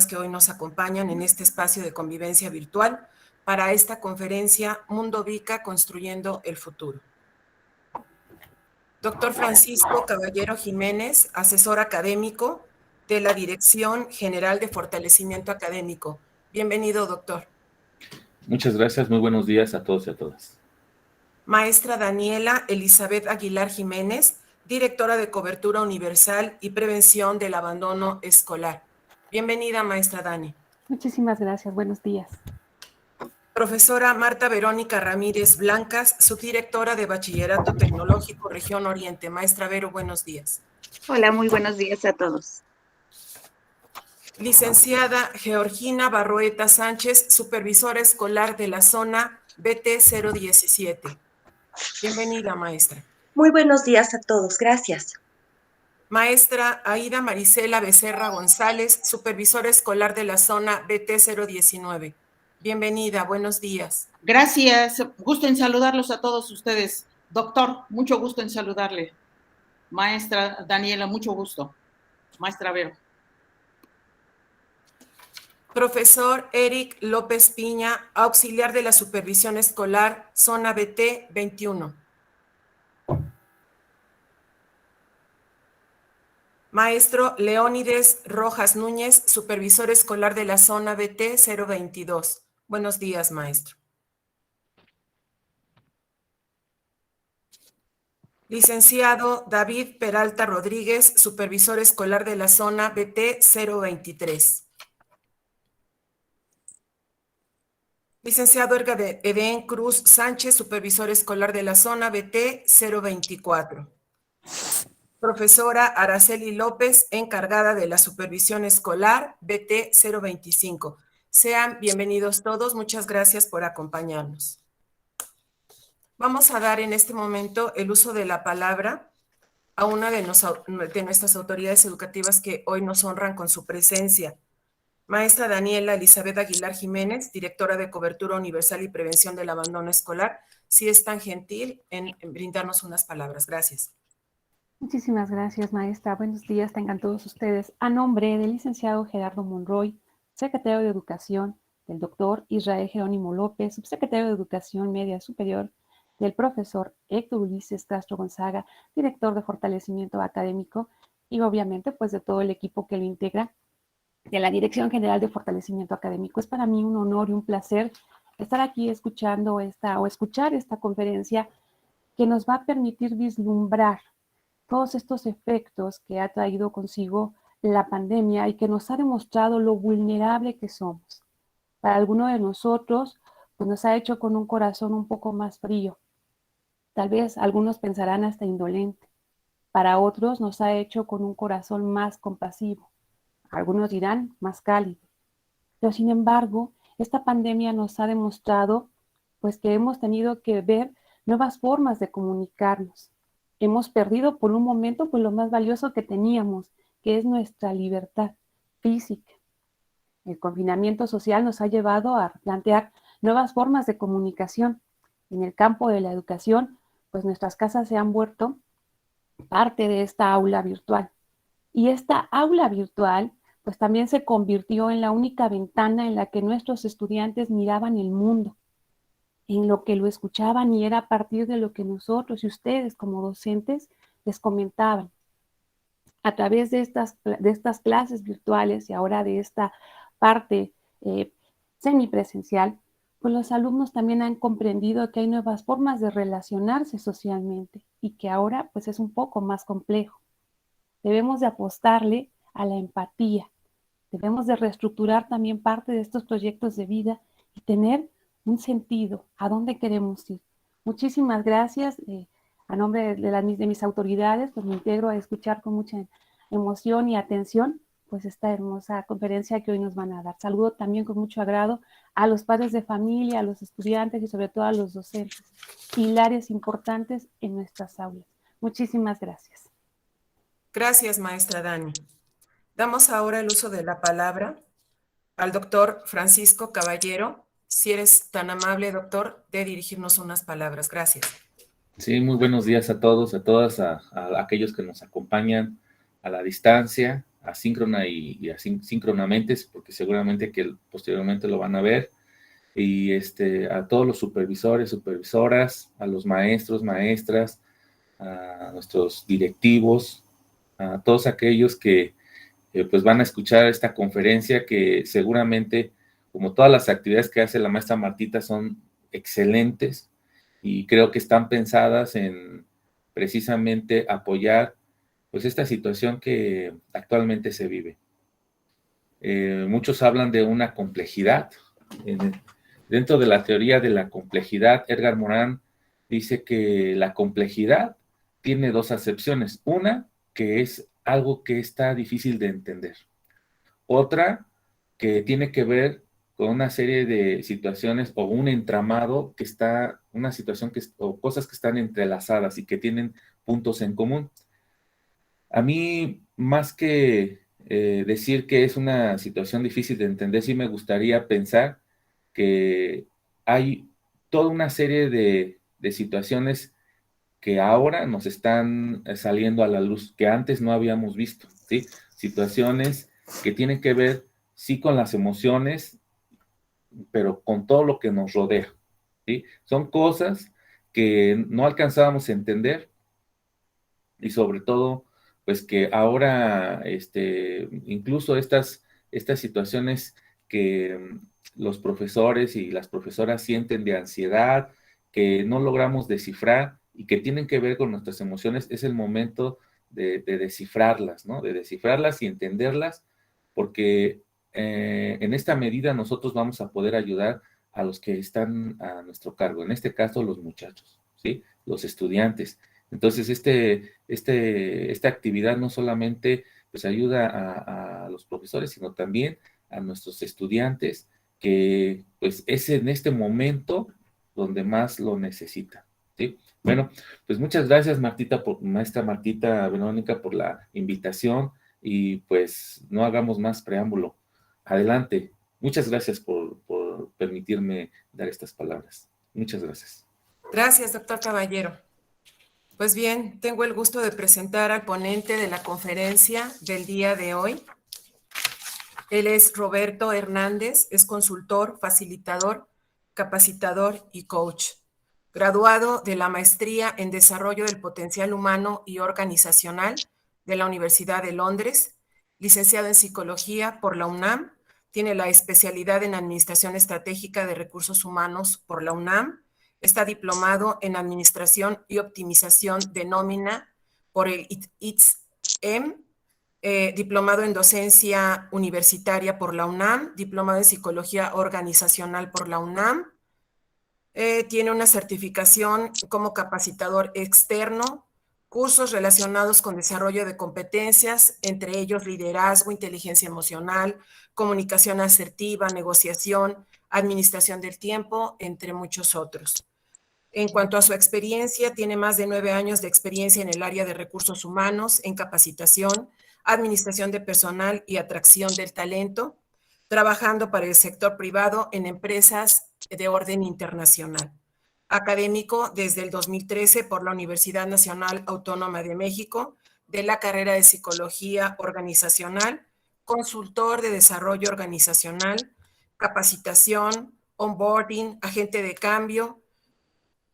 que hoy nos acompañan en este espacio de convivencia virtual para esta conferencia Mundo VICA Construyendo el Futuro. Doctor Francisco Caballero Jiménez, asesor académico de la Dirección General de Fortalecimiento Académico. Bienvenido, doctor. Muchas gracias, muy buenos días a todos y a todas. Maestra Daniela Elizabeth Aguilar Jiménez, directora de Cobertura Universal y Prevención del Abandono Escolar. Bienvenida, maestra Dani. Muchísimas gracias, buenos días. Profesora Marta Verónica Ramírez Blancas, subdirectora de Bachillerato Tecnológico Región Oriente. Maestra Vero, buenos días. Hola, muy buenos días a todos. Licenciada Georgina Barroeta Sánchez, supervisora escolar de la zona BT 017. Bienvenida, maestra. Muy buenos días a todos, gracias. Maestra Aida Marisela Becerra González, supervisora escolar de la zona BT 019. Bienvenida, buenos días. Gracias, gusto en saludarlos a todos ustedes. Doctor, mucho gusto en saludarle. Maestra Daniela, mucho gusto. Maestra Vero. Profesor Eric López Piña, auxiliar de la supervisión escolar, zona BT 21. Maestro Leónides Rojas Núñez, supervisor escolar de la zona BT 022. Buenos días, maestro. Licenciado David Peralta Rodríguez, supervisor escolar de la zona BT 023. Licenciado Edén Cruz Sánchez, supervisor escolar de la zona BT 024. Profesora Araceli López, encargada de la supervisión escolar BT 025. Sean bienvenidos todos, muchas gracias por acompañarnos. Vamos a dar en este momento el uso de la palabra a una de nuestras autoridades educativas que hoy nos honran con su presencia. Maestra Daniela Elizabeth Aguilar Jiménez, directora de Cobertura Universal y Prevención del Abandono Escolar, si es tan gentil en brindarnos unas palabras. Gracias. Muchísimas gracias, maestra. Buenos días, tengan todos ustedes. A nombre del licenciado Gerardo Monroy, secretario de Educación, del doctor Israel Jerónimo López, subsecretario de Educación Media Superior, del profesor Héctor Ulises Castro Gonzaga, director de Fortalecimiento Académico, y obviamente pues de todo el equipo que lo integra, de la Dirección General de Fortalecimiento Académico. Es para mí un honor y un placer estar aquí escuchando escuchar esta conferencia que nos va a permitir vislumbrar todos estos efectos que ha traído consigo la pandemia y que nos ha demostrado lo vulnerable que somos. Para algunos de nosotros, pues nos ha hecho con un corazón un poco más frío. Tal vez algunos pensarán hasta indolente. Para otros nos ha hecho con un corazón más compasivo. Algunos dirán más cálido. Pero sin embargo, esta pandemia nos ha demostrado pues que hemos tenido que ver nuevas formas de comunicarnos. Hemos perdido por un momento pues lo más valioso que teníamos, que es nuestra libertad física. El confinamiento social nos ha llevado a plantear nuevas formas de comunicación. En el campo de la educación, pues nuestras casas se han vuelto parte de esta aula virtual. Y esta aula virtual pues también se convirtió en la única ventana en la que nuestros estudiantes miraban el mundo, en lo que lo escuchaban, y era a partir de lo que nosotros y ustedes como docentes les comentaban. A través de estas clases virtuales y ahora de esta parte semipresencial, pues los alumnos también han comprendido que hay nuevas formas de relacionarse socialmente y que ahora pues es un poco más complejo. Debemos de apostarle a la empatía. Debemos de reestructurar también parte de estos proyectos de vida y tener un sentido a dónde queremos ir. Muchísimas gracias. A nombre de mis autoridades, pues me integro a escuchar con mucha emoción y atención pues esta hermosa conferencia que hoy nos van a dar. Saludo también con mucho agrado a los padres de familia, a los estudiantes y sobre todo a los docentes, pilares importantes en nuestras aulas. Muchísimas gracias. Gracias, maestra Dani. Damos ahora el uso de la palabra al doctor Francisco Caballero. Si eres tan amable, doctor, de dirigirnos unas palabras. Gracias. Sí, muy buenos días a todos, a todas, a aquellos que nos acompañan a la distancia, asíncrona y asíncronamente, porque seguramente que posteriormente lo van a ver. Y a todos los supervisores, supervisoras, a los maestros, maestras, a nuestros directivos, a todos aquellos que pues van a escuchar esta conferencia, que seguramente, como todas las actividades que hace la maestra Martita, son excelentes y creo que están pensadas en precisamente apoyar pues esta situación que actualmente se vive. Muchos hablan de una complejidad. Dentro de la teoría de la complejidad, Edgar Morin dice que la complejidad tiene dos acepciones. Una, que es algo que está difícil de entender. Otra, que tiene que ver con una serie de situaciones o un entramado que está, una situación que, o cosas que están entrelazadas y que tienen puntos en común. A mí, más que decir que es una situación difícil de entender, sí me gustaría pensar que hay toda una serie de situaciones que ahora nos están saliendo a la luz, que antes no habíamos visto, ¿sí? Situaciones que tienen que ver, sí, con las emociones, pero con todo lo que nos rodea, ¿sí? Son cosas que no alcanzábamos a entender y sobre todo, pues que ahora, incluso estas situaciones que los profesores y las profesoras sienten de ansiedad, que no logramos descifrar y que tienen que ver con nuestras emociones, es el momento de descifrarlas, ¿no? De descifrarlas y entenderlas, porque en esta medida nosotros vamos a poder ayudar a los que están a nuestro cargo, en este caso los muchachos, ¿sí? Los estudiantes. Entonces, esta actividad no solamente pues ayuda a los profesores, sino también a nuestros estudiantes, que pues es en este momento donde más lo necesitan, ¿sí? Bueno, pues muchas gracias, maestra Martita Verónica, por la invitación y pues no hagamos más preámbulo. Adelante. Muchas gracias por permitirme dar estas palabras. Muchas gracias. Gracias, doctor Caballero. Pues bien, tengo el gusto de presentar al ponente de la conferencia del día de hoy. Él es Roberto Hernández, es consultor, facilitador, capacitador y coach. Graduado de la Maestría en Desarrollo del Potencial Humano y Organizacional de la Universidad de Londres, licenciado en Psicología por la UNAM, tiene la especialidad en Administración Estratégica de Recursos Humanos por la UNAM, está diplomado en Administración y Optimización de Nómina por el ITSM, diplomado en Docencia Universitaria por la UNAM, diplomado en Psicología Organizacional por la UNAM, tiene una certificación como capacitador externo, cursos relacionados con desarrollo de competencias, entre ellos liderazgo, inteligencia emocional, comunicación asertiva, negociación, administración del tiempo, entre muchos otros. En cuanto a su experiencia, tiene más de 9 años de experiencia en el área de recursos humanos, en capacitación, administración de personal y atracción del talento, trabajando para el sector privado en empresas de orden internacional. Académico desde el 2013 por la Universidad Nacional Autónoma de México, de la carrera de Psicología Organizacional, consultor de desarrollo organizacional, capacitación, onboarding, agente de cambio,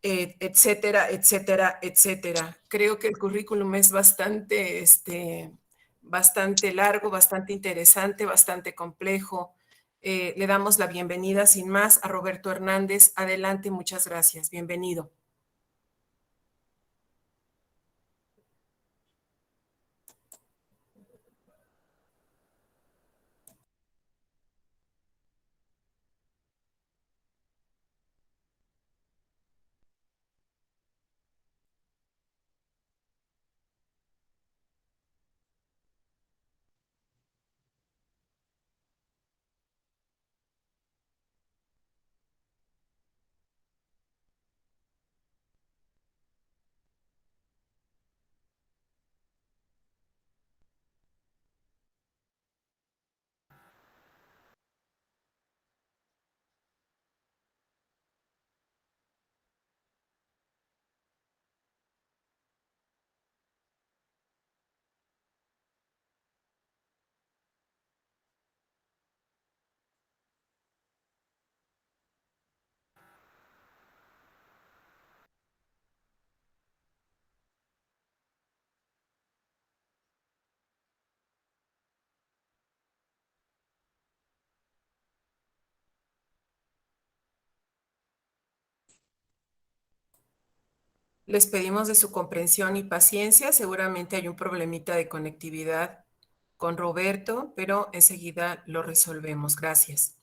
etcétera, etcétera, etcétera. Creo que el currículum es bastante largo, bastante interesante, bastante complejo. Le damos la bienvenida sin más a Roberto Hernández. Adelante, muchas gracias. Bienvenido. Les pedimos de su comprensión y paciencia. Seguramente hay un problemita de conectividad con Roberto, pero enseguida lo resolvemos. Gracias.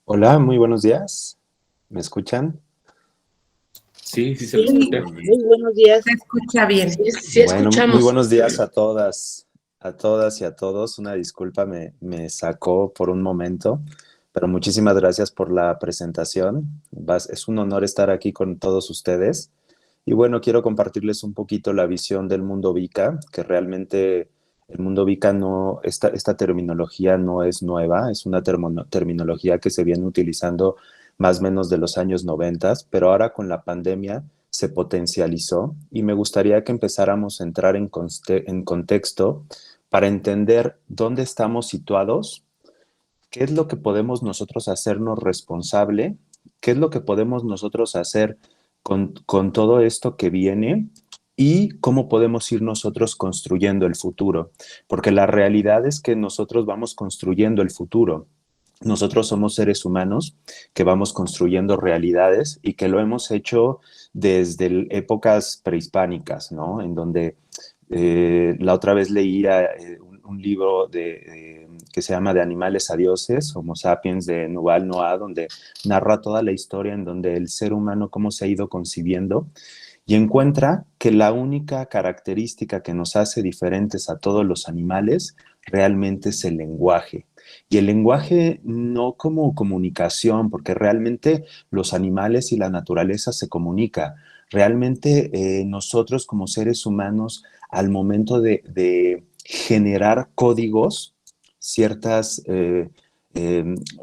Hola, muy buenos días. ¿Me escuchan? Sí, sí se lo Sí, escucha. muy buenos días. Se escucha bien. Sí Bueno, muy escuchamos. buenos días a todas y a todos. Una disculpa, me sacó por un momento, pero muchísimas gracias por la presentación. Es un honor estar aquí con todos ustedes. Y bueno, quiero compartirles un poquito la visión del mundo VICA, que realmente el mundo VICA no, esta terminología no es nueva, es una terminología que se viene utilizando más o menos de los años 90, pero ahora con la pandemia se potencializó y me gustaría que empezáramos a entrar en contexto para entender dónde estamos situados, qué es lo que podemos nosotros hacernos responsable, qué es lo que podemos nosotros hacer con todo esto que viene y cómo podemos ir nosotros construyendo el futuro. Porque la realidad es que nosotros vamos construyendo el futuro. Nosotros somos seres humanos que vamos construyendo realidades y que lo hemos hecho desde épocas prehispánicas, ¿no? En donde la otra vez leía un libro que se llama De animales a dioses, Homo sapiens, de Yuval Noah, donde narra toda la historia en donde el ser humano cómo se ha ido concibiendo y encuentra que la única característica que nos hace diferentes a todos los animales realmente es el lenguaje. Y el lenguaje no como comunicación, porque realmente los animales y la naturaleza se comunica. Realmente nosotros como seres humanos, al momento de generar códigos, ciertas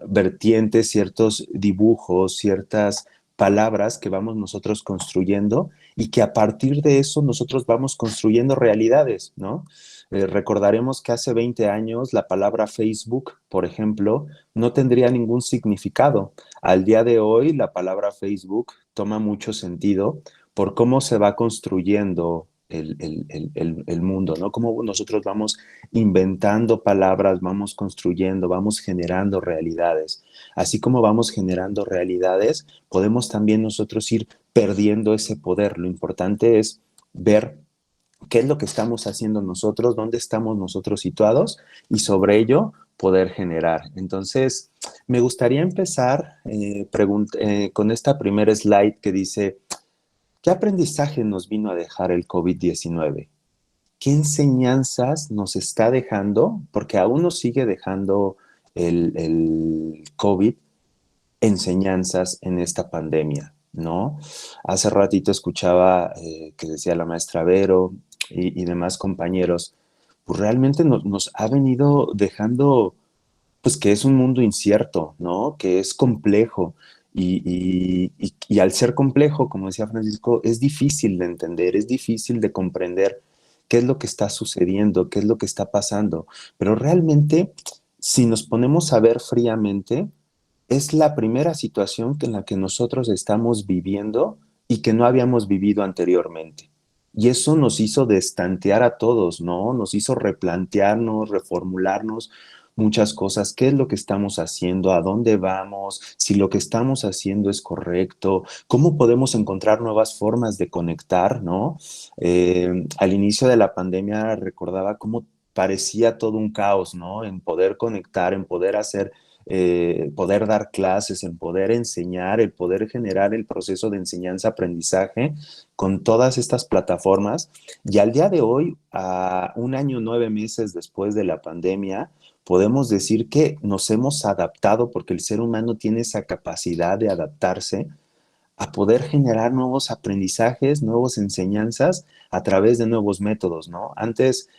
vertientes, ciertos dibujos, ciertas palabras que vamos nosotros construyendo y que a partir de eso nosotros vamos construyendo realidades, ¿no? Recordaremos que hace 20 años la palabra Facebook, por ejemplo, no tendría ningún significado. Al día de hoy la palabra Facebook toma mucho sentido por cómo se va construyendo el mundo, ¿no? Cómo nosotros vamos inventando palabras, vamos construyendo, vamos generando realidades. Así como vamos generando realidades, podemos también nosotros ir perdiendo ese poder. Lo importante es ver qué es lo que estamos haciendo nosotros, dónde estamos nosotros situados y sobre ello poder generar. Entonces, me gustaría empezar con esta primera slide que dice, ¿qué aprendizaje nos vino a dejar el COVID-19? ¿Qué enseñanzas nos está dejando? Porque aún nos sigue dejando el COVID enseñanzas en esta pandemia, ¿no? Hace ratito escuchaba que decía la maestra Vero y demás compañeros, pues realmente nos ha venido dejando, pues que es un mundo incierto, ¿no? Que es complejo y al ser complejo, como decía Francisco, es difícil de entender, es difícil de comprender qué es lo que está sucediendo, qué es lo que está pasando, pero realmente, si nos ponemos a ver fríamente, es la primera situación en la que nosotros estamos viviendo y que no habíamos vivido anteriormente. Y eso nos hizo destantear a todos, ¿no? Nos hizo replantearnos, reformularnos muchas cosas. ¿Qué es lo que estamos haciendo? ¿A dónde vamos? Si lo que estamos haciendo es correcto. ¿Cómo podemos encontrar nuevas formas de conectar, ¿no? Al inicio de la pandemia recordaba cómo parecía todo un caos, ¿no? En poder conectar, en poder hacer poder dar clases, en poder enseñar, el poder generar el proceso de enseñanza-aprendizaje con todas estas plataformas. Y al día de hoy, a 1 año, 9 meses después de la pandemia, podemos decir que nos hemos adaptado, porque el ser humano tiene esa capacidad de adaptarse a poder generar nuevos aprendizajes, nuevas enseñanzas a través de nuevos métodos, ¿no? Antes,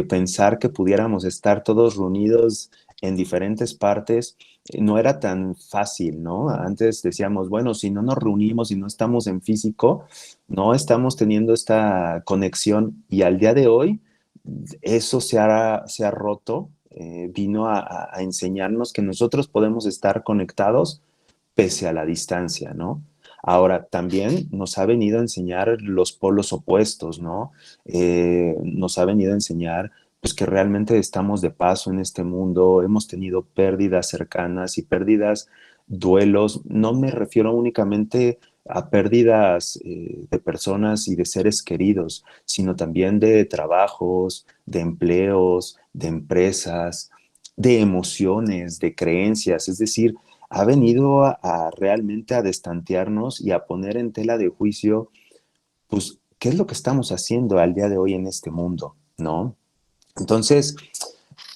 pensar que pudiéramos estar todos reunidos en diferentes partes no era tan fácil, ¿no? Antes decíamos, bueno, si no nos reunimos y no estamos en físico, no estamos teniendo esta conexión, y al día de hoy eso se ha roto, vino a enseñarnos que nosotros podemos estar conectados pese a la distancia, ¿no? Ahora, también nos ha venido a enseñar los polos opuestos, ¿no? Nos ha venido a enseñar pues, que realmente estamos de paso en este mundo, hemos tenido pérdidas cercanas y pérdidas, duelos. No me refiero únicamente a pérdidas de personas y de seres queridos, sino también de trabajos, de empleos, de empresas, de emociones, de creencias. Es decir, ha venido a realmente a destantearnos y a poner en tela de juicio, pues, qué es lo que estamos haciendo al día de hoy en este mundo, ¿no? Entonces,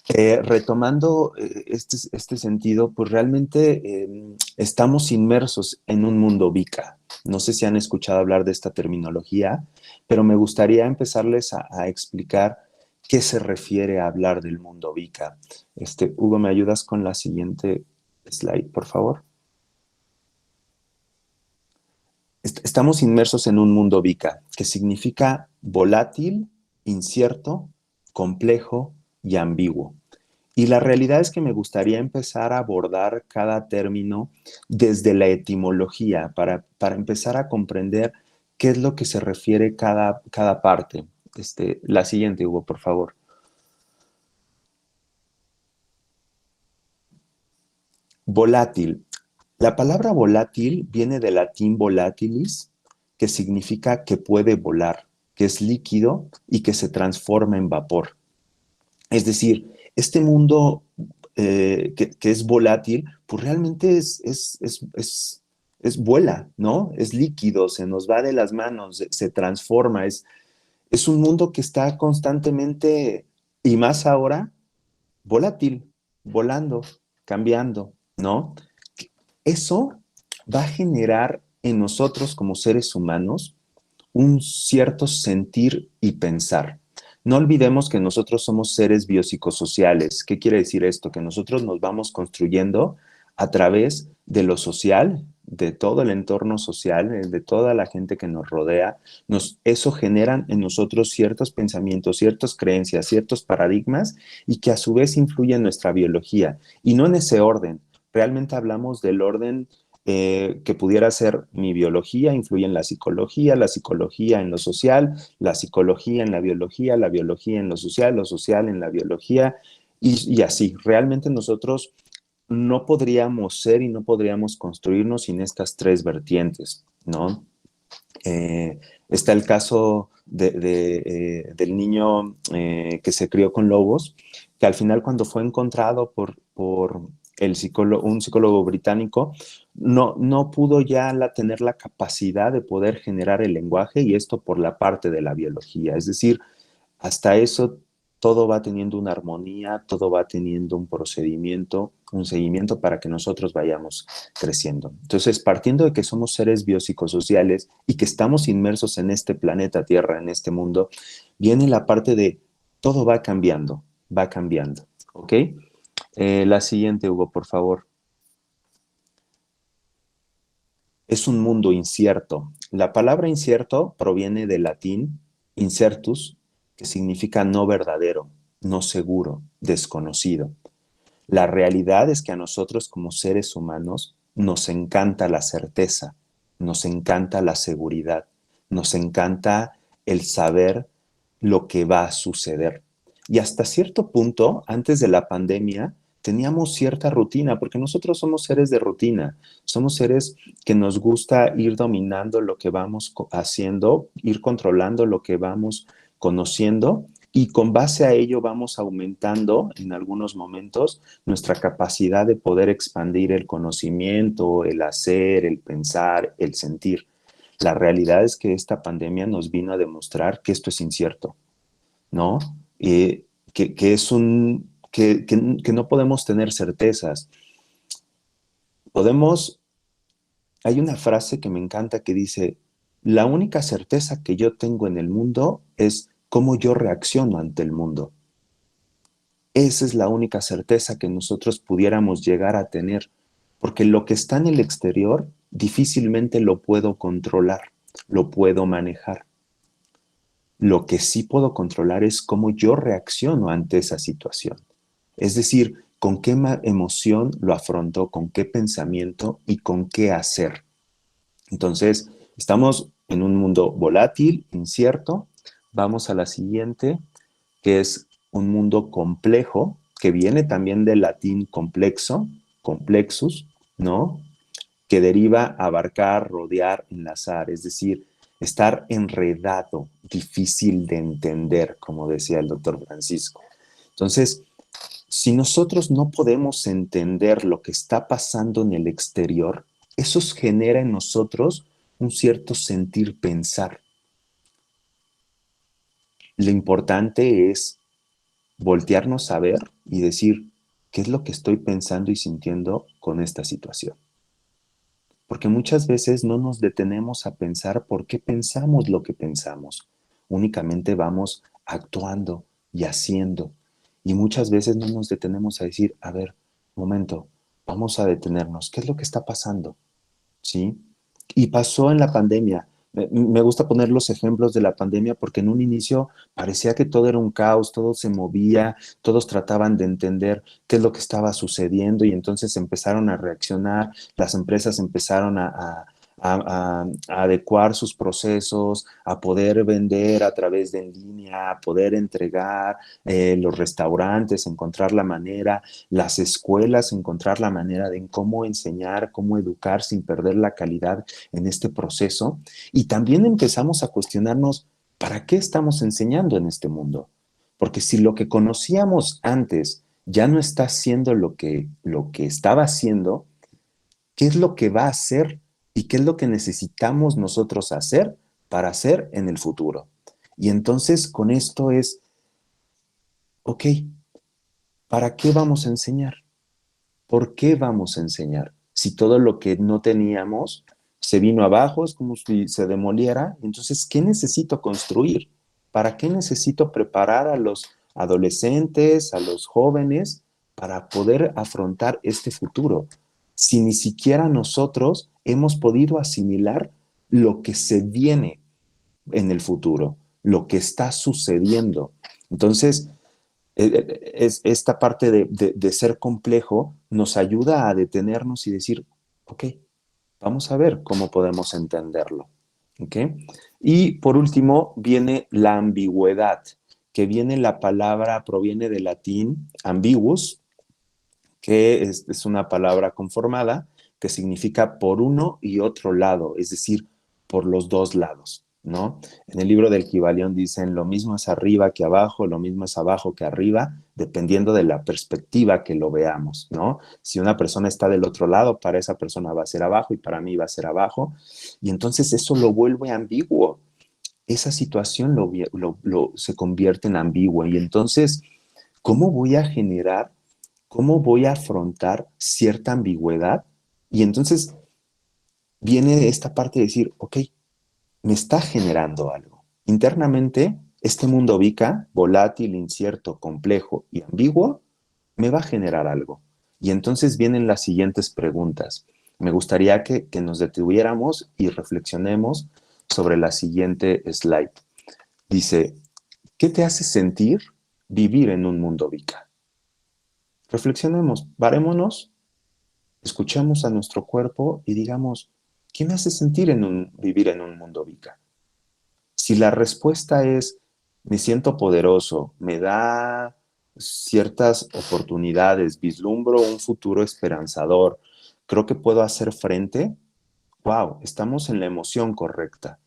retomando este sentido, pues realmente estamos inmersos en un mundo VICA. No sé si han escuchado hablar de esta terminología, pero me gustaría empezarles a explicar qué se refiere a hablar del mundo VICA. Hugo, ¿me ayudas con la siguiente slide, por favor? Estamos inmersos en un mundo VICA, que significa volátil, incierto, complejo y ambiguo. Y la realidad es que me gustaría empezar a abordar cada término desde la etimología para empezar a comprender qué es lo que se refiere cada parte. La siguiente, Hugo, por favor. Volátil. La palabra volátil viene del latín volatilis, que significa que puede volar, que es líquido y que se transforma en vapor. Es decir, este mundo que es volátil, pues realmente es vuela, ¿no? Es líquido, se nos va de las manos, se transforma. Es un mundo que está constantemente, y más ahora, volátil, volando, cambiando, ¿no? Eso va a generar en nosotros como seres humanos un cierto sentir y pensar. No olvidemos que nosotros somos seres biopsicosociales. ¿Qué quiere decir esto? Que nosotros nos vamos construyendo a través de lo social, de todo el entorno social, de toda la gente que nos rodea. Eso genera en nosotros ciertos pensamientos, ciertas creencias, ciertos paradigmas, y que a su vez influyen en nuestra biología. Y no en ese orden. Realmente hablamos del orden que pudiera ser mi biología, influye en la psicología en lo social, la psicología en la biología en lo social en la biología, y así. Realmente nosotros no podríamos ser y no podríamos construirnos sin estas tres vertientes, ¿no? Está el caso del niño que se crió con lobos, que al final, cuando fue encontrado por un psicólogo británico, no pudo ya tener la capacidad de poder generar el lenguaje, y esto por la parte de la biología. Es decir, hasta eso todo va teniendo una armonía, todo va teniendo un procedimiento, un seguimiento para que nosotros vayamos creciendo. Entonces, partiendo de que somos seres biopsicosociales y que estamos inmersos en este planeta Tierra, en este mundo, viene la parte de todo va cambiando, ¿ok? La siguiente, Hugo, por favor. Es un mundo incierto. La palabra incierto proviene del latín incertus, que significa no verdadero, no seguro, desconocido. La realidad es que a nosotros como seres humanos nos encanta la certeza, nos encanta la seguridad, nos encanta el saber lo que va a suceder. Y hasta cierto punto, antes de la pandemia, teníamos cierta rutina, porque nosotros somos seres de rutina, somos seres que nos gusta ir dominando lo que vamos haciendo, ir controlando lo que vamos conociendo, y con base a ello vamos aumentando en algunos momentos nuestra capacidad de poder expandir el conocimiento, el hacer, el pensar, el sentir. La realidad es que esta pandemia nos vino a demostrar que esto es incierto, ¿no? Que es que no podemos tener certezas. Hay una frase que me encanta que dice, la única certeza que yo tengo en el mundo es cómo yo reacciono ante el mundo. Esa es la única certeza que nosotros pudiéramos llegar a tener, porque lo que está en el exterior difícilmente lo puedo controlar, lo puedo manejar. Lo que sí puedo controlar es cómo yo reacciono ante esa situación. Es decir, con qué emoción lo afronto, con qué pensamiento y con qué hacer. Entonces, estamos en un mundo volátil, incierto. Vamos a la siguiente, que es un mundo complejo, que viene también del latín complexo, complexus, ¿no? Que deriva abarcar, rodear, enlazar, es decir, estar enredado, difícil de entender, como decía el doctor Francisco. Entonces, si nosotros no podemos entender lo que está pasando en el exterior, eso genera en nosotros un cierto sentir pensar. Lo importante es voltearnos a ver y decir, ¿qué es lo que estoy pensando y sintiendo con esta situación? Porque muchas veces no nos detenemos a pensar por qué pensamos lo que pensamos. Únicamente vamos actuando y haciendo. Y muchas veces no nos detenemos a decir, a ver, momento, vamos a detenernos. ¿Qué es lo que está pasando? ¿Sí? Y pasó en la pandemia. Me gusta poner los ejemplos de la pandemia porque en un inicio parecía que todo era un caos, todo se movía, todos trataban de entender qué es lo que estaba sucediendo y entonces empezaron a reaccionar, las empresas empezaron a adecuar sus procesos, a poder vender a través de en línea, a poder entregar, los restaurantes, encontrar la manera, las escuelas, encontrar la manera de cómo enseñar, cómo educar sin perder la calidad en este proceso. Y también empezamos a cuestionarnos, ¿para qué estamos enseñando en este mundo? Porque si lo que conocíamos antes ya no está haciendo lo que estaba haciendo, ¿qué es lo que va a hacer y qué es lo que necesitamos nosotros hacer para hacer en el futuro? Y entonces con esto es, ok, ¿para qué vamos a enseñar? ¿Por qué vamos a enseñar? Si todo lo que no teníamos se vino abajo, es como si se demoliera, entonces, ¿qué necesito construir? ¿Para qué necesito preparar a los adolescentes, a los jóvenes, para poder afrontar este futuro? Si ni siquiera nosotros hemos podido asimilar lo que se viene en el futuro, lo que está sucediendo. Entonces, esta parte de ser complejo nos ayuda a detenernos y decir, ok, vamos a ver cómo podemos entenderlo. ¿Okay? Y por último viene la ambigüedad, que proviene del latín ambiguus, que es una palabra conformada que significa por uno y otro lado, es decir, por los dos lados, ¿no? En el libro del Kybalión dicen, lo mismo es arriba que abajo, lo mismo es abajo que arriba, dependiendo de la perspectiva que lo veamos, ¿no? Si una persona está del otro lado, para esa persona va a ser abajo y para mí va a ser abajo, y entonces eso lo vuelve ambiguo. Esa situación se convierte en ambigua, y entonces, ¿cómo voy a afrontar cierta ambigüedad? Y entonces viene esta parte de decir, ok, me está generando algo. Internamente, este mundo VICA, volátil, incierto, complejo y ambiguo, me va a generar algo. Y entonces vienen las siguientes preguntas. Me gustaría que nos detuviéramos y reflexionemos sobre la siguiente slide. Dice, ¿qué te hace sentir vivir en un mundo VICA? Reflexionemos, parémonos, escuchemos a nuestro cuerpo y digamos, ¿qué me hace sentir vivir en un mundo VICA? Si la respuesta es, me siento poderoso, me da ciertas oportunidades, vislumbro un futuro esperanzador, creo que puedo hacer frente, wow, estamos en la emoción correcta.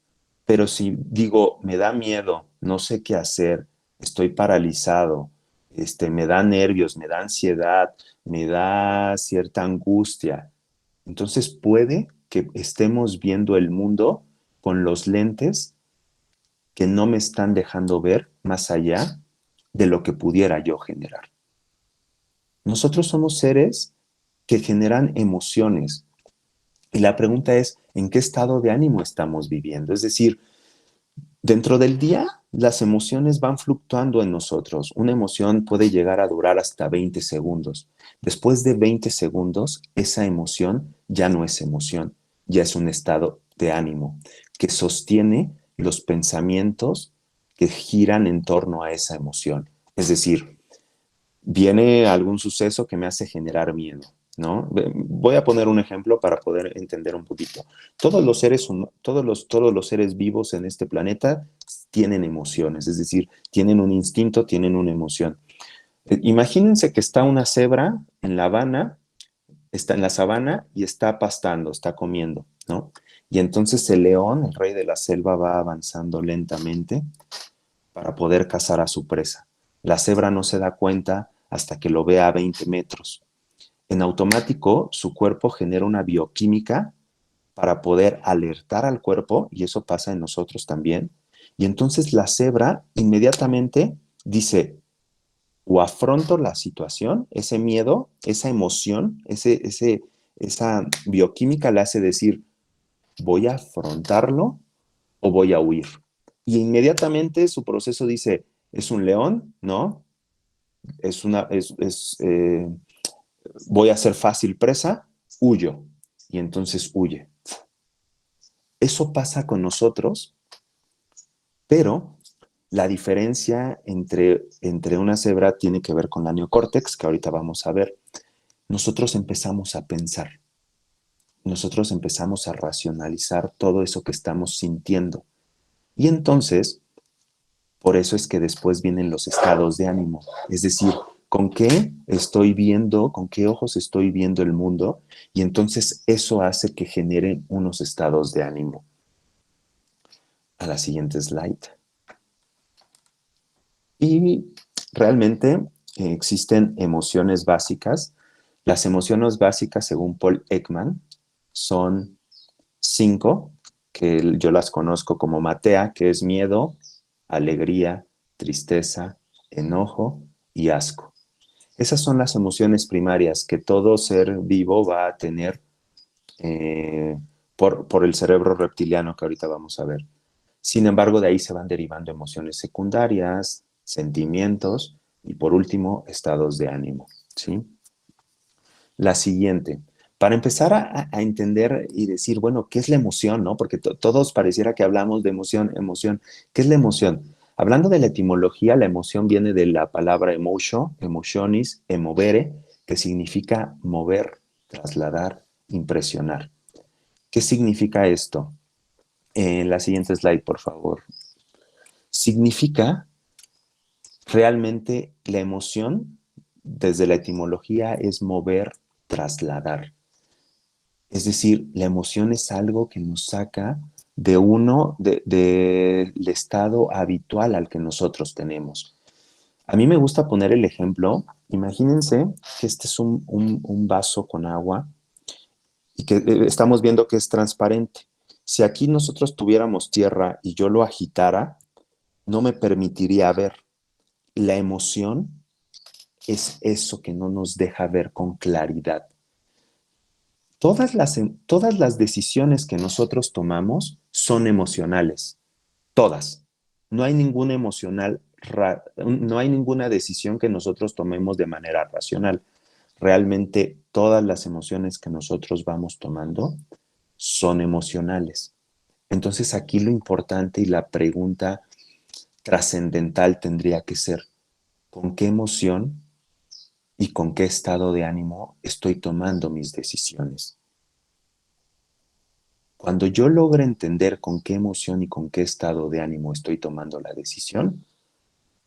Pero si digo, me da miedo, no sé qué hacer, estoy paralizado, me da nervios, me da ansiedad, me da cierta angustia. Entonces puede que estemos viendo el mundo con los lentes que no me están dejando ver más allá de lo que pudiera yo generar. Nosotros somos seres que generan emociones. Y la pregunta es, ¿en qué estado de ánimo estamos viviendo? Es decir, dentro del día, las emociones van fluctuando en nosotros. Una emoción puede llegar a durar hasta 20 segundos. Después de 20 segundos, esa emoción ya no es emoción, ya es un estado de ánimo que sostiene los pensamientos que giran en torno a esa emoción. Es decir, viene algún suceso que me hace generar miedo, ¿no? Voy a poner un ejemplo para poder entender un poquito. Todos los seres vivos en este planeta tienen emociones, es decir, tienen un instinto, tienen una emoción. Imagínense que está una cebra en la sabana, está en la sabana y está pastando, está comiendo, ¿no? Y entonces el león, el rey de la selva, va avanzando lentamente para poder cazar a su presa. La cebra no se da cuenta hasta que lo ve a 20 metros. En automático, su cuerpo genera una bioquímica para poder alertar al cuerpo, y eso pasa en nosotros también. Y entonces la cebra inmediatamente dice, o afronto la situación, ese miedo, esa emoción, esa bioquímica le hace decir, voy a afrontarlo o voy a huir. Y inmediatamente su proceso dice, ¿es un león? No. Voy a ser fácil presa, huyo. Y entonces huye. Eso pasa con nosotros, pero la diferencia entre una cebra tiene que ver con la neocórtex, que ahorita vamos a ver. Nosotros empezamos a pensar, nosotros empezamos a racionalizar todo eso que estamos sintiendo. Y entonces, por eso es que después vienen los estados de ánimo. Es decir, ¿con qué estoy viendo, con qué ojos estoy viendo el mundo? Y entonces eso hace que generen unos estados de ánimo. A la siguiente slide. Y realmente existen emociones básicas. Las emociones básicas, según Paul Ekman, son 5, que yo las conozco como MATEA, que es miedo, alegría, tristeza, enojo y asco. Esas son las emociones primarias que todo ser vivo va a tener por el cerebro reptiliano que ahorita vamos a ver. Sin embargo, de ahí se van derivando emociones secundarias, sentimientos y por último, estados de ánimo, ¿sí? La siguiente. Para empezar a entender y decir, bueno, ¿qué es la emoción, no? Porque todos pareciera que hablamos de emoción, emoción. ¿Qué es la emoción? Hablando de la etimología, la emoción viene de la palabra emotion, emotionis, emovere, que significa mover, trasladar, impresionar. ¿Qué significa esto? La siguiente slide, por favor. Significa realmente la emoción, desde la etimología, es mover, trasladar. Es decir, la emoción es algo que nos saca del estado habitual al que nosotros tenemos. A mí me gusta poner el ejemplo. Imagínense que este es un vaso con agua y que estamos viendo que es transparente. Si aquí nosotros tuviéramos tierra y yo lo agitara, no me permitiría ver. La emoción es eso que no nos deja ver con claridad. Todas las decisiones que nosotros tomamos son emocionales. Todas. No hay ninguna no hay ninguna decisión que nosotros tomemos de manera racional. Realmente todas las emociones que nosotros vamos tomando son emocionales. Entonces aquí lo importante y la pregunta trascendental tendría que ser, ¿con qué emoción y con qué estado de ánimo estoy tomando mis decisiones? Cuando yo logro entender con qué emoción y con qué estado de ánimo estoy tomando la decisión,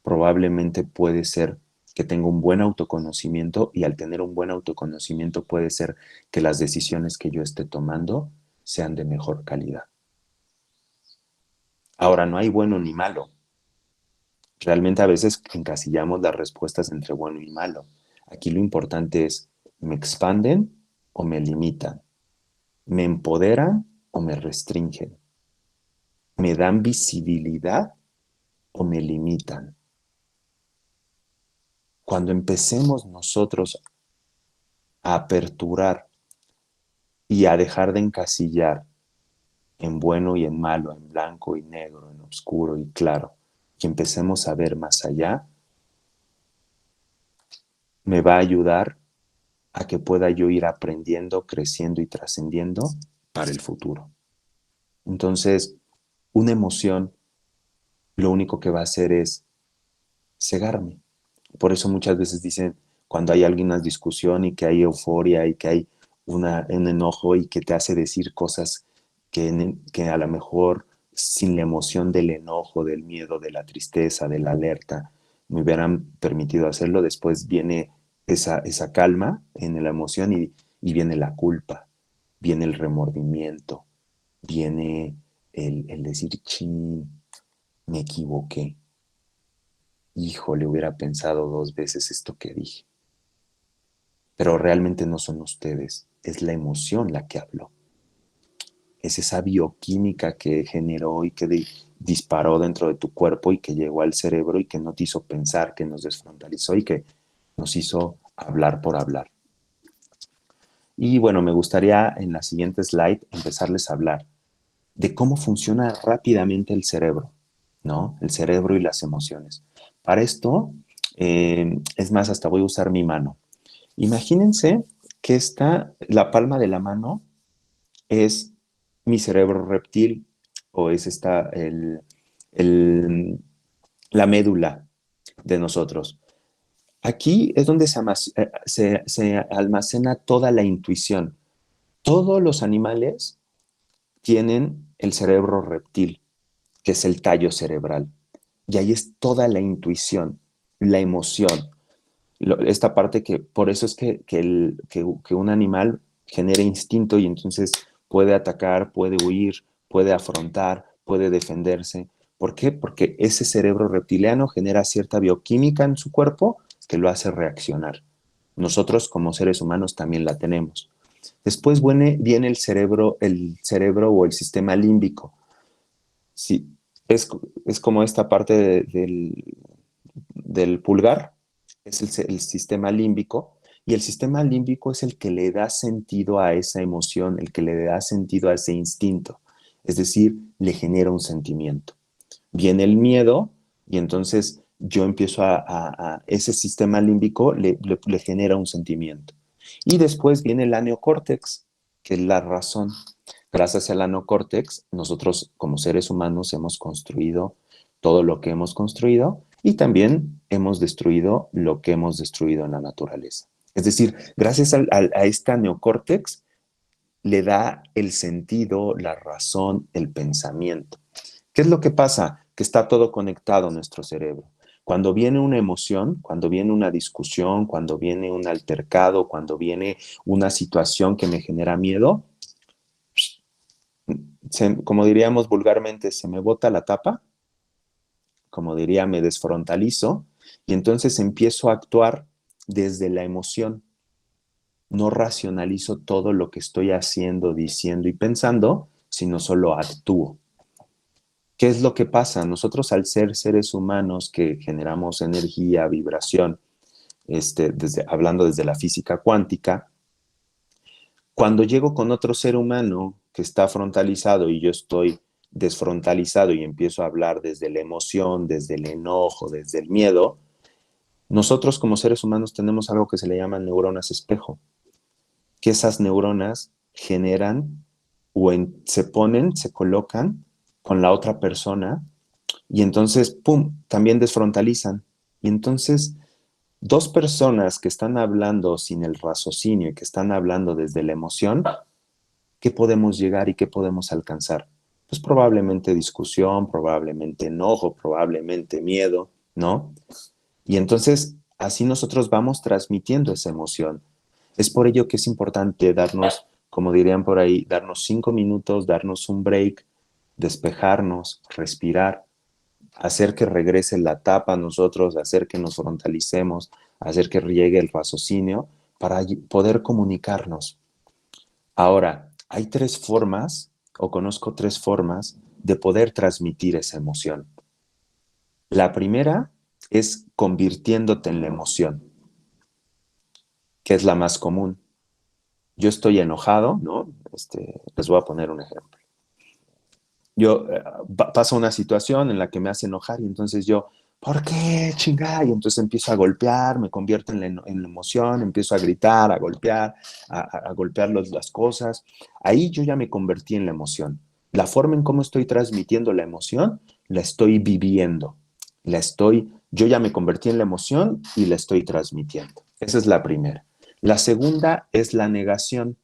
probablemente puede ser que tenga un buen autoconocimiento y al tener un buen autoconocimiento puede ser que las decisiones que yo esté tomando sean de mejor calidad. Ahora, no hay bueno ni malo. Realmente a veces encasillamos las respuestas entre bueno y malo. Aquí lo importante es, ¿me expanden o me limitan? ¿Me empoderan o me restringen? ¿Me dan visibilidad o me limitan? Cuando empecemos nosotros a aperturar y a dejar de encasillar en bueno y en malo, en blanco y negro, en oscuro y claro, y empecemos a ver más allá, me va a ayudar a que pueda yo ir aprendiendo, creciendo y trascendiendo para el futuro. Entonces, una emoción lo único que va a hacer es cegarme. Por eso muchas veces dicen, cuando hay alguna discusión y que hay euforia y que hay un enojo y que te hace decir cosas que a lo mejor sin la emoción del enojo, del miedo, de la tristeza, de la alerta, me hubieran permitido hacerlo, después viene esa calma en la emoción y viene la culpa, viene el remordimiento, viene el decir, chin, me equivoqué. Híjole, hubiera pensado 2 veces esto que dije. Pero realmente no son ustedes, es la emoción la que habló. Es esa bioquímica que generó y que disparó dentro de tu cuerpo y que llegó al cerebro y que no te hizo pensar, que nos desfrontalizó y que nos hizo hablar por hablar. Y bueno, me gustaría en la siguiente slide empezarles a hablar de cómo funciona rápidamente el cerebro, ¿no? El cerebro y las emociones. Para esto, es más, hasta voy a usar mi mano. Imagínense que la palma de la mano es mi cerebro reptil o es la médula de nosotros. Aquí es donde se almacena toda la intuición. Todos los animales tienen el cerebro reptil, que es el tallo cerebral. Y ahí es toda la intuición, la emoción. Esta parte que, por eso es que un animal genera instinto y entonces puede atacar, puede huir, puede afrontar, puede defenderse. ¿Por qué? Porque ese cerebro reptiliano genera cierta bioquímica en su cuerpo que lo hace reaccionar. Nosotros como seres humanos también la tenemos. Después viene el cerebro o el sistema límbico. Sí, es como esta parte del pulgar, es el sistema límbico, y el sistema límbico es el que le da sentido a esa emoción, el que le da sentido a ese instinto, es decir, le genera un sentimiento. Viene el miedo y entonces yo empiezo ese sistema límbico le genera un sentimiento. Y después viene el neocórtex, que es la razón. Gracias al neocórtex, nosotros como seres humanos hemos construido todo lo que hemos construido y también hemos destruido lo que hemos destruido en la naturaleza. Es decir, gracias a este neocórtex le da el sentido, la razón, el pensamiento. ¿Qué es lo que pasa? Que está todo conectado en nuestro cerebro. Cuando viene una emoción, cuando viene una discusión, cuando viene un altercado, cuando viene una situación que me genera miedo, como diríamos vulgarmente, se me bota la tapa, como diría, me desfrontalizo, y entonces empiezo a actuar desde la emoción. No racionalizo todo lo que estoy haciendo, diciendo y pensando, sino solo actúo. ¿Qué es lo que pasa? Nosotros al ser seres humanos que generamos energía, vibración, hablando desde la física cuántica, cuando llego con otro ser humano que está frontalizado y yo estoy desfrontalizado y empiezo a hablar desde la emoción, desde el enojo, desde el miedo, nosotros como seres humanos tenemos algo que se le llama neuronas espejo, que esas neuronas generan se colocan con la otra persona y entonces, ¡pum!, también desfrontalizan. Y entonces, 2 personas que están hablando sin el raciocinio y que están hablando desde la emoción, ¿qué podemos llegar y qué podemos alcanzar? Pues probablemente discusión, probablemente enojo, probablemente miedo, ¿no? Y entonces, así nosotros vamos transmitiendo esa emoción. Es por ello que es importante darnos, como dirían por ahí, darnos 5 minutos, darnos un break, despejarnos, respirar, hacer que regrese la tapa a nosotros, hacer que nos frontalicemos, hacer que llegue el raciocinio para poder comunicarnos. Ahora, hay 3 formas, o conozco 3 formas de poder transmitir esa emoción. La primera es convirtiéndote en la emoción, que es la más común. Yo estoy enojado, ¿no? Les voy a poner un ejemplo. Yo paso una situación en la que me hace enojar y entonces yo, ¿por qué, chingada? Y entonces empiezo a golpear, me convierto en la emoción, empiezo a gritar, a golpear, a golpear las cosas. Ahí yo ya me convertí en la emoción. La forma en cómo estoy transmitiendo la emoción, la estoy viviendo. Yo ya me convertí en la emoción y la estoy transmitiendo. Esa es la primera. La segunda es la negación.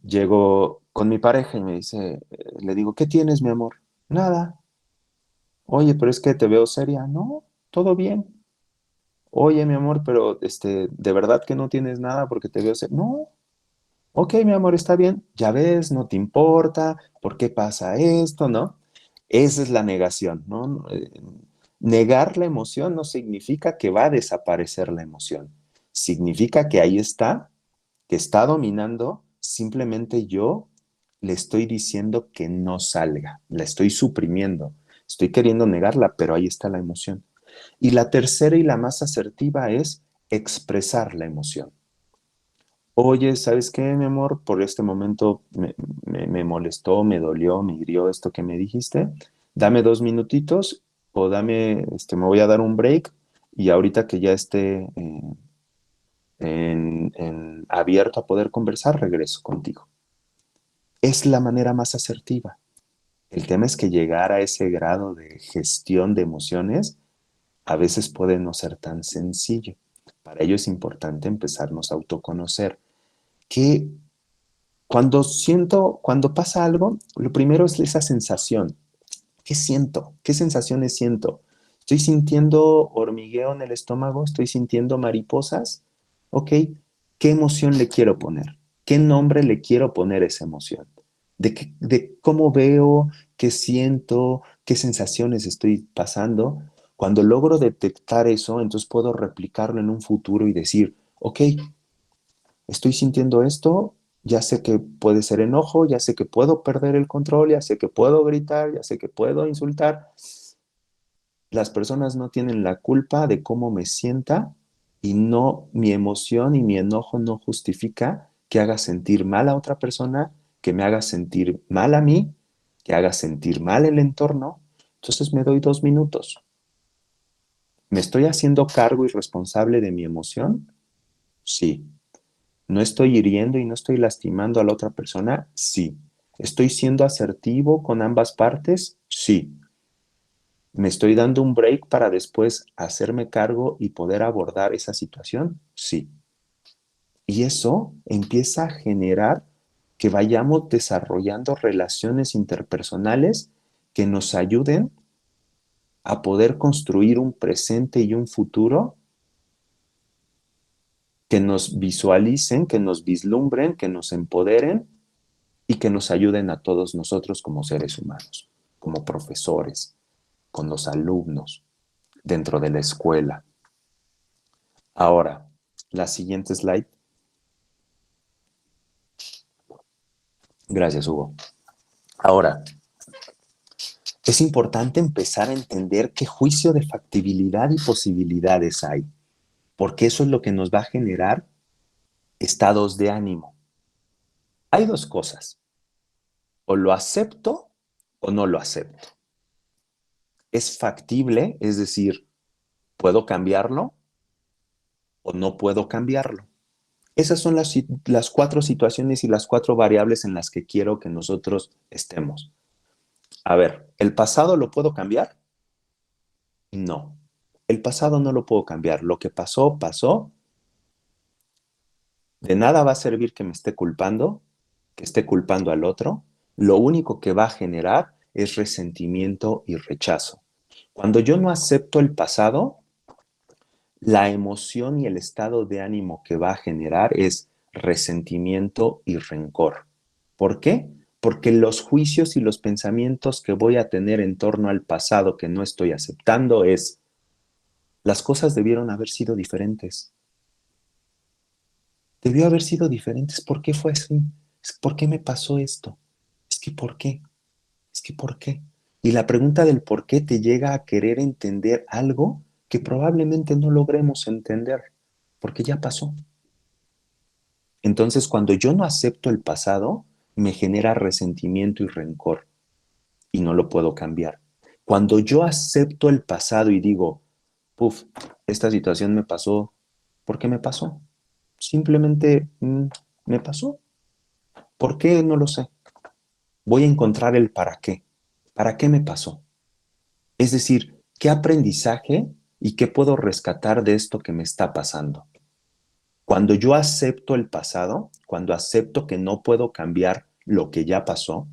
Llego con mi pareja y me dice, le digo, ¿qué tienes, mi amor? Nada. Oye, pero es que te veo seria. No, todo bien. Oye, mi amor, pero de verdad que no tienes nada porque te veo seria. No. Ok, mi amor, está bien. Ya ves, no te importa. ¿Por qué pasa esto, no? Esa es la negación, ¿no? Negar la emoción no significa que va a desaparecer la emoción. Significa que ahí está, que está dominando, simplemente yo le estoy diciendo que no salga, la estoy suprimiendo, estoy queriendo negarla, pero ahí está la emoción. Y la tercera y la más asertiva es expresar la emoción. Oye, ¿sabes qué, mi amor? Por este momento me molestó, me dolió, me hirió esto que me dijiste. Dame 2 minutitos o me voy a dar un break y ahorita que ya esté abierto a poder conversar, regreso contigo. Es la manera más asertiva. El tema es que llegar a ese grado de gestión de emociones a veces puede no ser tan sencillo. Para ello es importante empezarnos a autoconocer. Que cuando pasa algo, lo primero es esa sensación. ¿Qué siento? ¿Qué sensaciones siento? ¿Estoy sintiendo hormigueo en el estómago? ¿Estoy sintiendo mariposas? Ok, ¿qué emoción le quiero poner? ¿Qué nombre le quiero poner a esa emoción? De cómo veo, qué siento, qué sensaciones estoy pasando. Cuando logro detectar eso, entonces puedo replicarlo en un futuro y decir, ok, estoy sintiendo esto, ya sé que puede ser enojo, ya sé que puedo perder el control, ya sé que puedo gritar, ya sé que puedo insultar. Las personas no tienen la culpa de cómo me sienta y no, mi emoción y mi enojo no justifica que haga sentir mal a otra persona, que me haga sentir mal a mí, que haga sentir mal el entorno. Entonces me doy 2 minutos. ¿Me estoy haciendo cargo y responsable de mi emoción? Sí. ¿No estoy hiriendo y no estoy lastimando a la otra persona? Sí. ¿Estoy siendo asertivo con ambas partes? Sí. ¿Me estoy dando un break para después hacerme cargo y poder abordar esa situación? Sí. Y eso empieza a generar que vayamos desarrollando relaciones interpersonales que nos ayuden a poder construir un presente y un futuro que nos visualicen, que nos vislumbren, que nos empoderen y que nos ayuden a todos nosotros como seres humanos, como profesores, con los alumnos, dentro de la escuela. Ahora, la siguiente slide. Gracias, Hugo. Ahora, es importante empezar a entender qué juicio de factibilidad y posibilidades hay, porque eso es lo que nos va a generar estados de ánimo. Hay 2 cosas, o lo acepto o no lo acepto. Es factible, es decir, ¿puedo cambiarlo o no puedo cambiarlo? Esas son las 4 situaciones y las 4 variables en las que quiero que nosotros estemos. A ver, ¿el pasado lo puedo cambiar? No. El pasado no lo puedo cambiar. Lo que pasó, pasó. De nada va a servir que me esté culpando, que esté culpando al otro. Lo único que va a generar es resentimiento y rechazo. Cuando yo no acepto el pasado, la emoción y el estado de ánimo que va a generar es resentimiento y rencor. ¿Por qué? porque los juicios y los pensamientos que voy a tener en torno al pasado que no estoy aceptando es, las cosas debieron haber sido diferentes. Debió haber sido diferentes. ¿Por qué fue así? ¿Por qué me pasó esto? Es que ¿por qué? Es que ¿por qué? Y la pregunta del por qué te llega a querer entender algo que probablemente no logremos entender, porque ya pasó. Entonces, cuando yo no acepto el pasado, me genera resentimiento y rencor, y no lo puedo cambiar. Cuando yo acepto el pasado y digo, puf, esta situación me pasó, ¿por qué me pasó? Simplemente me pasó. ¿Por qué? No lo sé. Voy a encontrar el para qué. ¿Para qué me pasó? Es decir, ¿qué aprendizaje y qué puedo rescatar de esto que me está pasando? Cuando yo acepto el pasado, cuando acepto que no puedo cambiar lo que ya pasó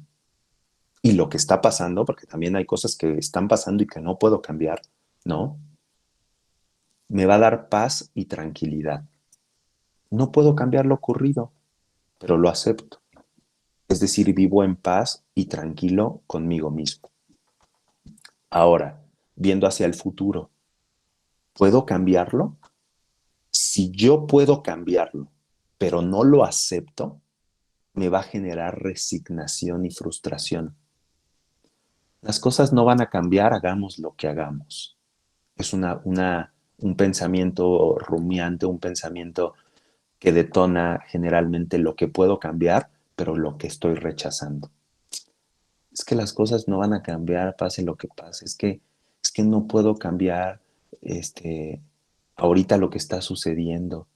y lo que está pasando, porque también hay cosas que están pasando y que no puedo cambiar, ¿no? Me va a dar paz y tranquilidad. No puedo cambiar lo ocurrido, pero lo acepto. Es decir, vivo en paz y tranquilo conmigo mismo. Ahora, viendo hacia el futuro, ¿puedo cambiarlo? Si yo puedo cambiarlo, pero no lo acepto, me va a generar resignación y frustración. Las cosas no van a cambiar, hagamos lo que hagamos. Es un pensamiento rumiante, un pensamiento que detona generalmente lo que puedo cambiar, pero lo que estoy rechazando. Es que las cosas no van a cambiar, pase lo que pase. Es que no puedo cambiar ahorita lo que está sucediendo.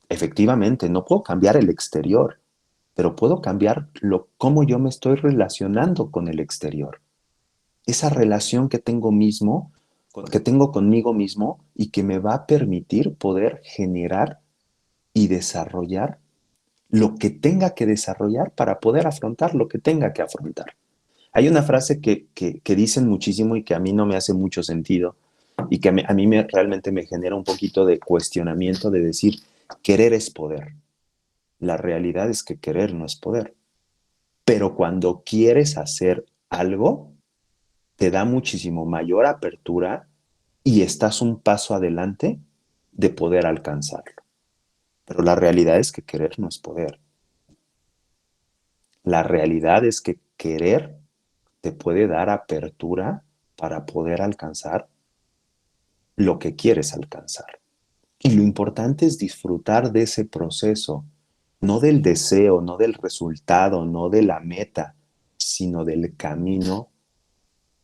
Efectivamente, no puedo cambiar el exterior, pero puedo cambiar cómo yo me estoy relacionando con el exterior. Esa relación que tengo conmigo mismo y que me va a permitir poder generar y desarrollar lo que tenga que desarrollar para poder afrontar lo que tenga que afrontar. Hay una frase que dicen muchísimo y que a mí no me hace mucho sentido y que a mí realmente me genera un poquito de cuestionamiento de decir, querer es poder. La realidad es que querer no es poder. Pero cuando quieres hacer algo, te da muchísimo mayor apertura y estás un paso adelante de poder alcanzarlo. Pero la realidad es que querer no es poder. La realidad es que querer te puede dar apertura para poder alcanzar lo que quieres alcanzar. Y lo importante es disfrutar de ese proceso, no del deseo, no del resultado, no de la meta, sino del camino,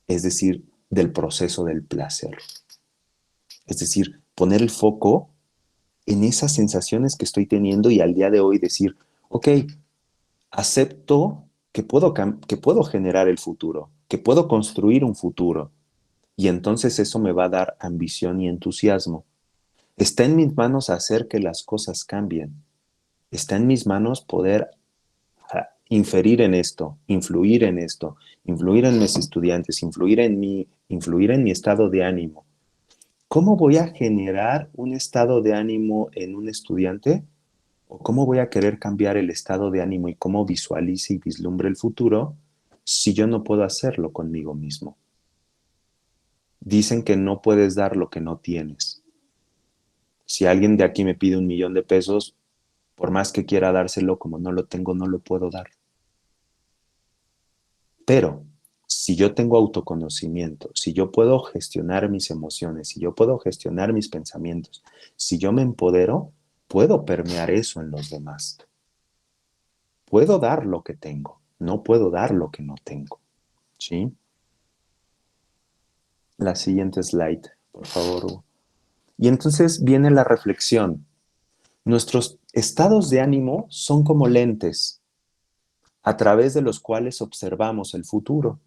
es decir, del proceso del placer. Es decir, poner el foco en esas sensaciones que estoy teniendo y al día de hoy decir, ok, acepto que puedo generar el futuro, que puedo construir un futuro. Y entonces eso me va a dar ambición y entusiasmo. Está en mis manos hacer que las cosas cambien. Está en mis manos poder inferir en esto, influir en esto, influir en mis estudiantes, influir en mi estado de ánimo. ¿Cómo voy a generar un estado de ánimo en un estudiante? ¿O cómo voy a querer cambiar el estado de ánimo y cómo visualice y vislumbre el futuro si yo no puedo hacerlo conmigo mismo? Dicen que no puedes dar lo que no tienes. Si alguien de aquí me pide $1,000,000, por más que quiera dárselo, como no lo tengo, no lo puedo dar. Pero si yo tengo autoconocimiento, si yo puedo gestionar mis emociones, si yo puedo gestionar mis pensamientos, si yo me empodero, puedo permear eso en los demás. Puedo dar lo que tengo, no puedo dar lo que no tengo. ¿Sí? La siguiente slide, por favor, Hugo. Y entonces viene la reflexión. Nuestros estados de ánimo son como lentes a través de los cuales observamos el futuro.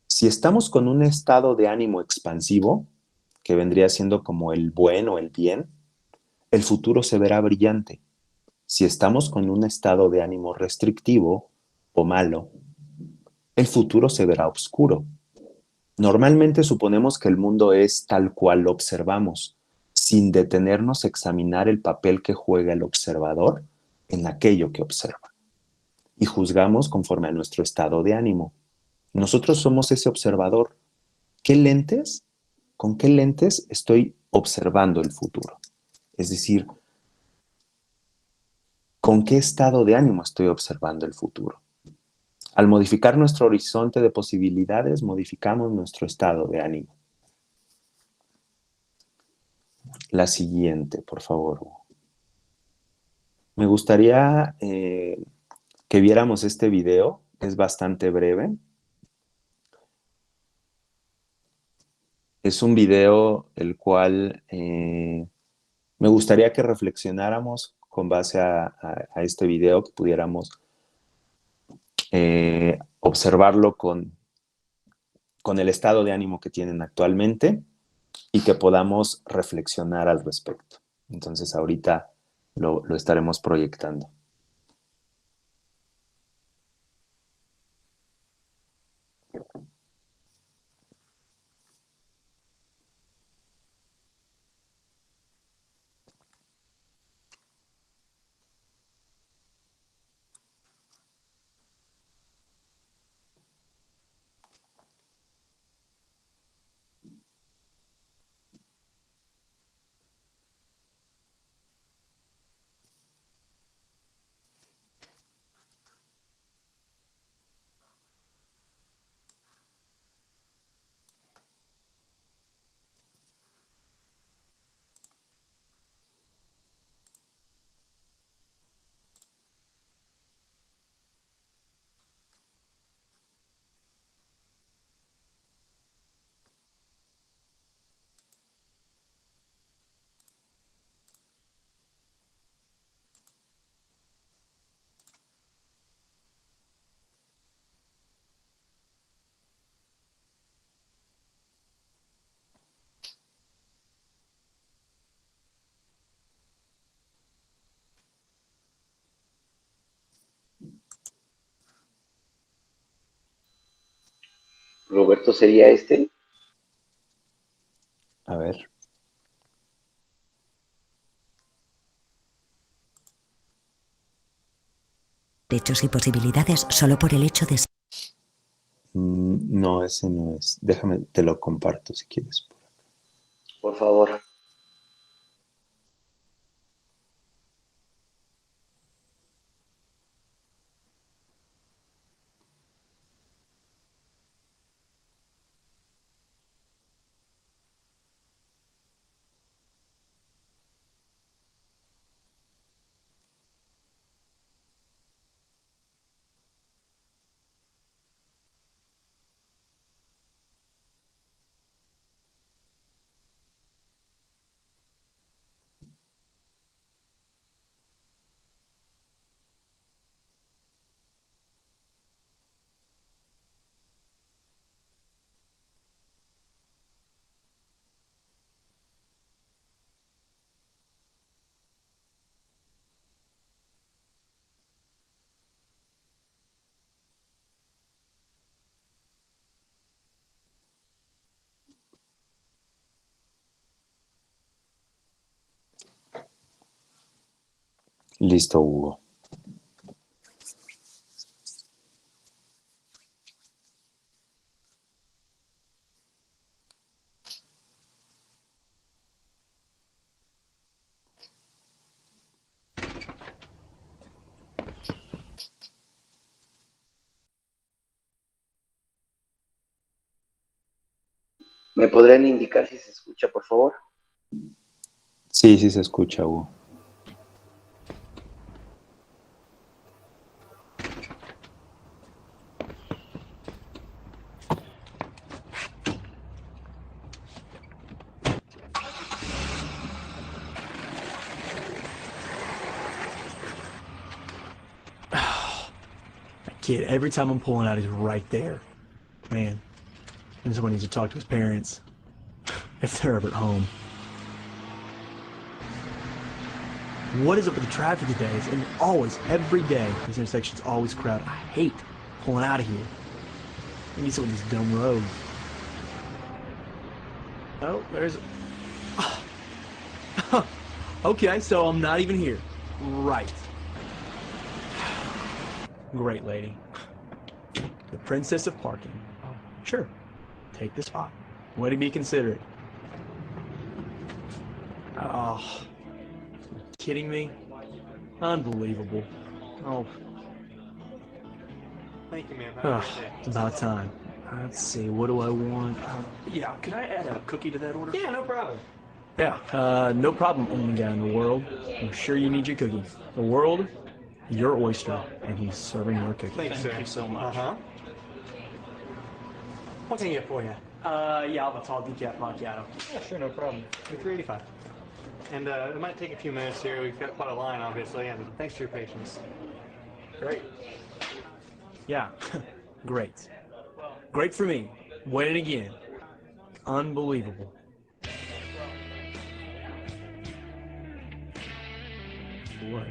Si estamos con un estado de ánimo expansivo, que vendría siendo como el buen o el bien, el futuro se verá brillante. Si estamos con un estado de ánimo restrictivo o malo, el futuro se verá oscuro. Normalmente suponemos que el mundo es tal cual lo observamos, sin detenernos a examinar el papel que juega el observador en aquello que observa. y juzgamos conforme a nuestro estado de ánimo. Nosotros somos ese observador. ¿Con qué lentes estoy observando el futuro? Es decir, ¿con qué estado de ánimo estoy observando el futuro? Al modificar nuestro horizonte de posibilidades, modificamos nuestro estado de ánimo. La siguiente, por favor. Me gustaría que viéramos este video. Es bastante breve. Es un video el cual me gustaría que reflexionáramos con base a este video, que pudiéramos observarlo con el estado de ánimo que tienen actualmente y que podamos reflexionar al respecto. Entonces ahorita lo estaremos proyectando. Roberto, ¿sería este? A ver. Derechos y posibilidades solo por el hecho de ser. No, ese no es. Déjame, te lo comparto si quieres. Por favor. Listo, Hugo. ¿Me podrían indicar si se escucha, por favor? Sí, sí se escucha, Hugo. Kid, every time I'm pulling out, he's right there. Man, and someone needs to talk to his parents. If they're ever at home. What is up with the traffic today? And always, every day, this intersection's always crowded. I hate pulling out of here. I need some of these dumb roads. Oh, there's... Okay, so I'm not even here. Right. Great lady. The princess of parking. Sure. Take the spot. Way to be considerate. Oh, kidding me? Unbelievable. Oh, Thank you, ma'am. it's about time. Let's see, what do I want? Yeah, can I add a cookie to that order? Yeah, no problem. Yeah, no problem, only guy in the world. I'm sure you need your cookie. The world, your oyster, and he's serving your cookie. Thank you so much. Uh-huh. What can I get for you? Yeah, I'll have a tall decaf macchiato. Yeah, sure, no problem. $3.85. And it might take a few minutes here. We've got quite a line, obviously, and thanks for your patience. Great. Yeah, great. Great for me. Winning again. Unbelievable. What?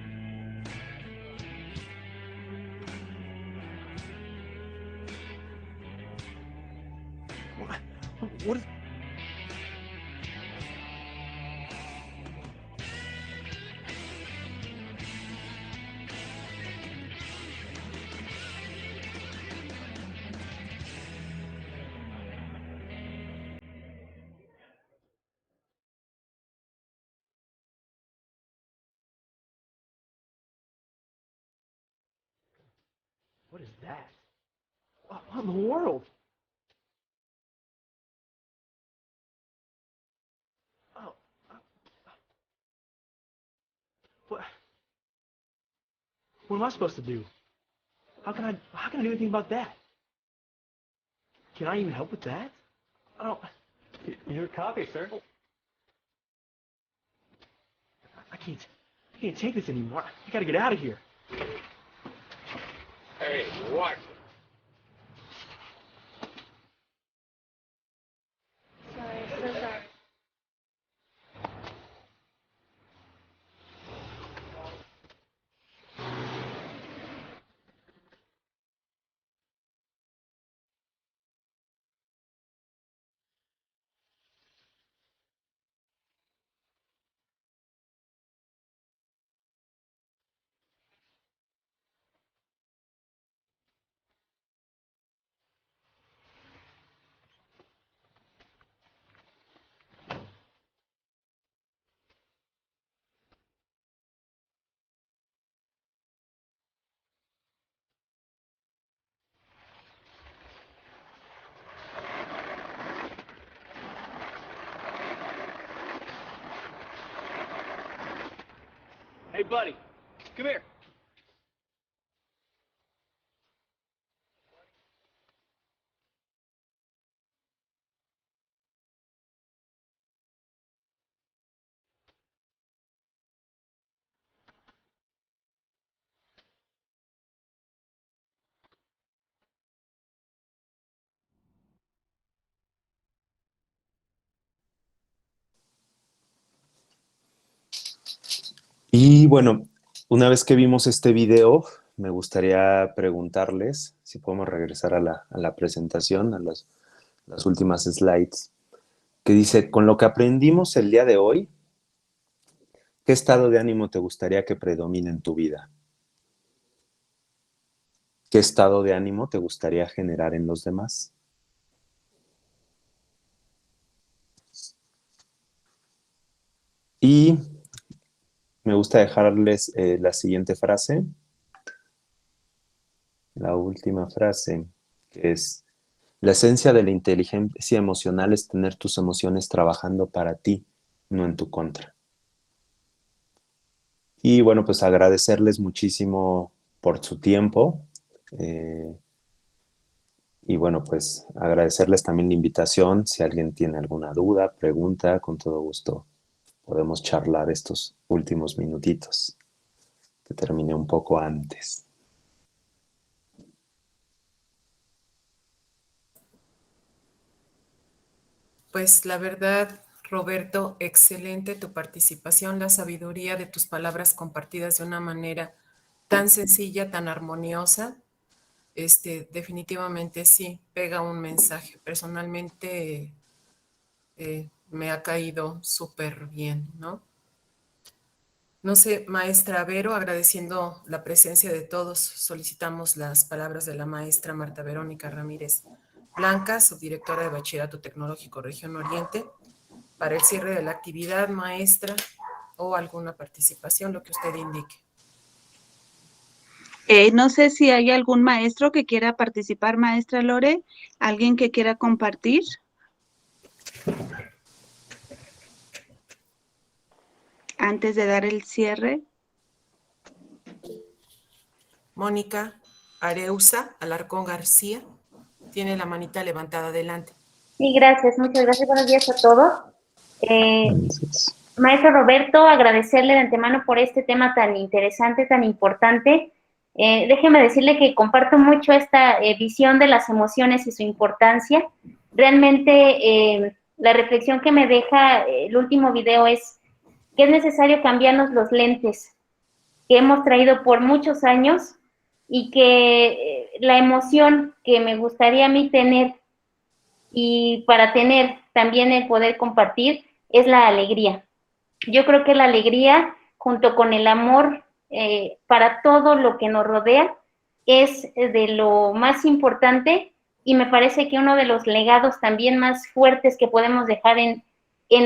What is... What is that? What in the world? Oh. What am I supposed to do? How can I do anything about that? Can I even help with that? I don't... Your copy, sir. I can't take this anymore. I gotta get out of here. Hey, what? Sorry, so sorry. Hey, buddy, come here. Y bueno, una vez que vimos este video, me gustaría preguntarles si podemos regresar a la presentación, a las últimas slides, que dice, con lo que aprendimos el día de hoy, ¿qué estado de ánimo te gustaría que predomine en tu vida? ¿Qué estado de ánimo te gustaría generar en los demás? Y me gusta dejarles la siguiente frase, la última frase, que es, la esencia de la inteligencia emocional es tener tus emociones trabajando para ti, no en tu contra. Y bueno, pues agradecerles muchísimo por su tiempo. Y bueno, pues agradecerles también la invitación. Si alguien tiene alguna duda, pregunta, con todo gusto podemos charlar estos últimos minutitos, que terminé un poco antes. Pues la verdad, Roberto, excelente tu participación, la sabiduría de tus palabras compartidas de una manera tan sencilla, tan armoniosa. Definitivamente sí, pega un mensaje. Personalmente me ha caído súper bien, ¿no? No sé, maestra Vero, agradeciendo la presencia de todos, solicitamos las palabras de la maestra Marta Verónica Ramírez Blanca, subdirectora de Bachillerato Tecnológico Región Oriente, para el cierre de la actividad, maestra, o alguna participación, lo que usted indique. No sé si hay algún maestro que quiera participar, maestra Lore, alguien que quiera compartir. Antes de dar el cierre. Mónica Areusa Alarcón García tiene la manita levantada, adelante. Sí, gracias, muchas gracias, buenos días a todos. Maestro Roberto, agradecerle de antemano por este tema tan interesante, tan importante. Déjeme decirle que comparto mucho esta visión de las emociones y su importancia. Realmente la reflexión que me deja el último video es que es necesario cambiarnos los lentes que hemos traído por muchos años y que la emoción que me gustaría a mí tener y para tener también el poder compartir es la alegría. Yo creo que la alegría junto con el amor para todo lo que nos rodea es de lo más importante y me parece que uno de los legados también más fuertes que podemos dejar en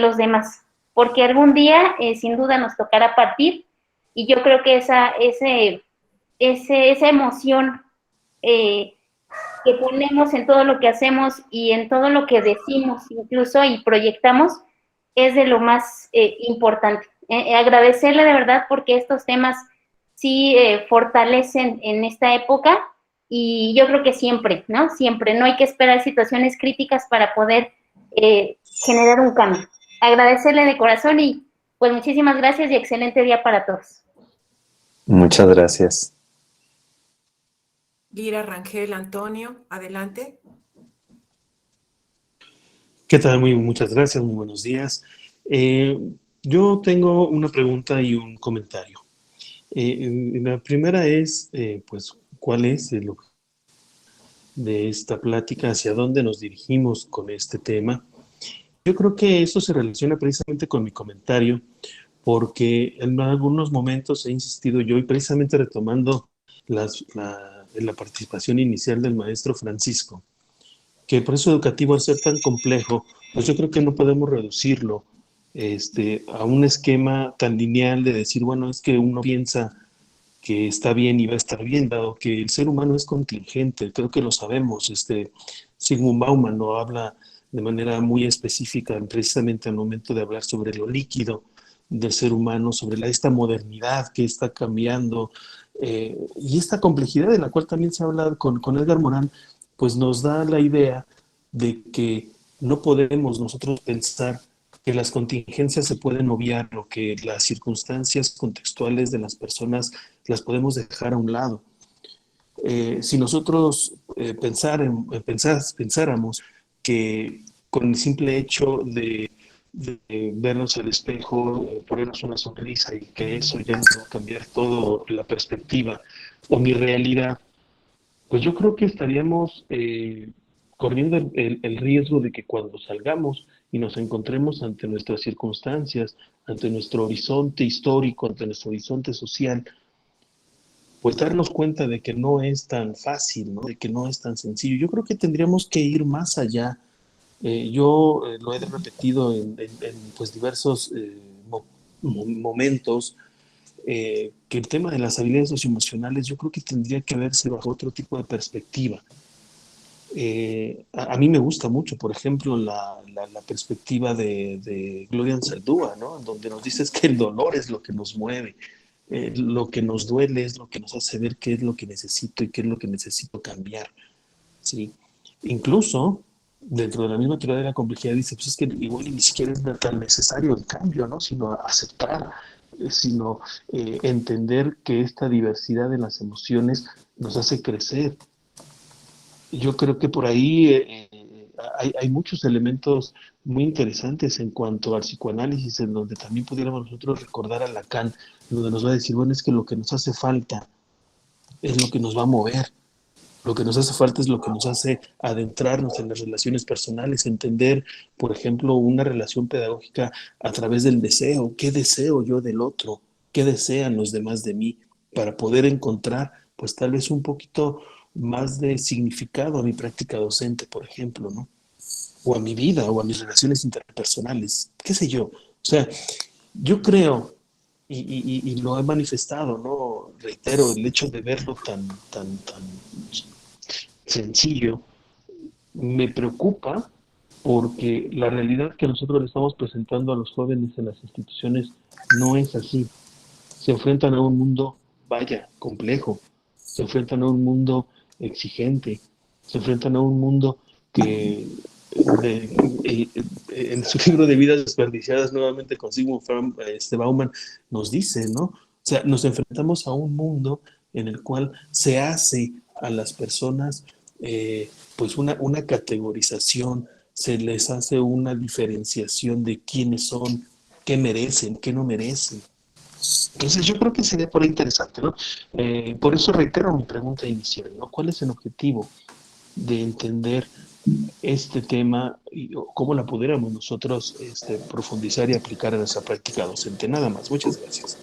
los demás, porque algún día sin duda nos tocará partir y yo creo que esa emoción que ponemos en todo lo que hacemos y en todo lo que decimos incluso y proyectamos es de lo más importante. Agradecerle de verdad porque estos temas sí fortalecen en esta época y yo creo que siempre, ¿no? Siempre, no hay que esperar situaciones críticas para poder generar un cambio. Agradecerle de corazón y pues muchísimas gracias y excelente día para todos. Muchas gracias. Gira Rangel Antonio, adelante. ¿Qué tal? Muchas gracias, muy buenos días. Yo tengo una pregunta y un comentario. La primera es, pues, ¿cuál es el objetivo de esta plática? ¿Hacia dónde nos dirigimos con este tema? Yo creo que eso se relaciona precisamente con mi comentario, porque en algunos momentos he insistido yo, y precisamente retomando la participación inicial del maestro Francisco, que el proceso educativo, al ser tan complejo, pues yo creo que no podemos reducirlo a un esquema tan lineal de decir, bueno, es que uno piensa que está bien y va a estar bien, dado que el ser humano es contingente, creo que lo sabemos. Zygmunt Bauman lo habla de manera muy específica, precisamente al momento de hablar sobre lo líquido del ser humano, sobre esta modernidad que está cambiando, y esta complejidad de la cual también se habla con Edgar Morin, pues nos da la idea de que no podemos nosotros pensar que las contingencias se pueden obviar o que las circunstancias contextuales de las personas las podemos dejar a un lado. Si nosotros pensáramos que con el simple hecho de vernos al espejo, ponernos una sonrisa y que eso ya nos va a cambiar todo la perspectiva o mi realidad, pues yo creo que estaríamos corriendo el riesgo de que cuando salgamos y nos encontremos ante nuestras circunstancias, ante nuestro horizonte histórico, ante nuestro horizonte social, pues darnos cuenta de que no es tan fácil, ¿no? De que no es tan sencillo. Yo creo que tendríamos que ir más allá. Yo lo he repetido en pues diversos momentos, que el tema de las habilidades socioemocionales yo creo que tendría que verse bajo otro tipo de perspectiva. A mí me gusta mucho, por ejemplo, la perspectiva de Gloria Anzaldúa, ¿no? Donde nos dices que el dolor es lo que nos mueve, lo que nos duele es lo que nos hace ver qué es lo que necesito y qué es lo que necesito cambiar, ¿sí? Incluso dentro de la misma teoría de la complejidad dice, pues es que igual ni siquiera es tan necesario el cambio, ¿no? Sino aceptar, sino entender que esta diversidad de las emociones nos hace crecer. Yo creo que por ahí hay muchos elementos muy interesantes en cuanto al psicoanálisis, en donde también pudiéramos nosotros recordar a Lacan, donde nos va a decir, bueno, es que lo que nos hace falta es lo que nos va a mover. Lo que nos hace falta es lo que nos hace adentrarnos en las relaciones personales, entender, por ejemplo, una relación pedagógica a través del deseo. ¿Qué deseo yo del otro? qué desean los demás de mí, para poder encontrar, pues tal vez un poquito más de significado a mi práctica docente, por ejemplo, ¿no? O a mi vida, o a mis relaciones interpersonales, qué sé yo. O sea, yo creo, y lo he manifestado, ¿no? Reitero, el hecho de verlo tan sencillo, me preocupa porque la realidad que nosotros le estamos presentando a los jóvenes en las instituciones no es así. Se enfrentan a un mundo, vaya, complejo, se enfrentan a un mundo exigente, se enfrentan a un mundo que en su libro de Vidas Desperdiciadas, nuevamente con Sigmund Bauman, nos dice, ¿no? O sea, nos enfrentamos a un mundo en el cual se hace a las personas pues una categorización, se les hace una diferenciación de quiénes son, qué merecen, qué no merecen. Entonces yo creo que sería por ahí interesante, ¿no? Por eso reitero mi pregunta inicial, ¿no? ¿Cuál es el objetivo de entender este tema y cómo la pudiéramos nosotros profundizar y aplicar en nuestra práctica docente? Nada más. Muchas gracias.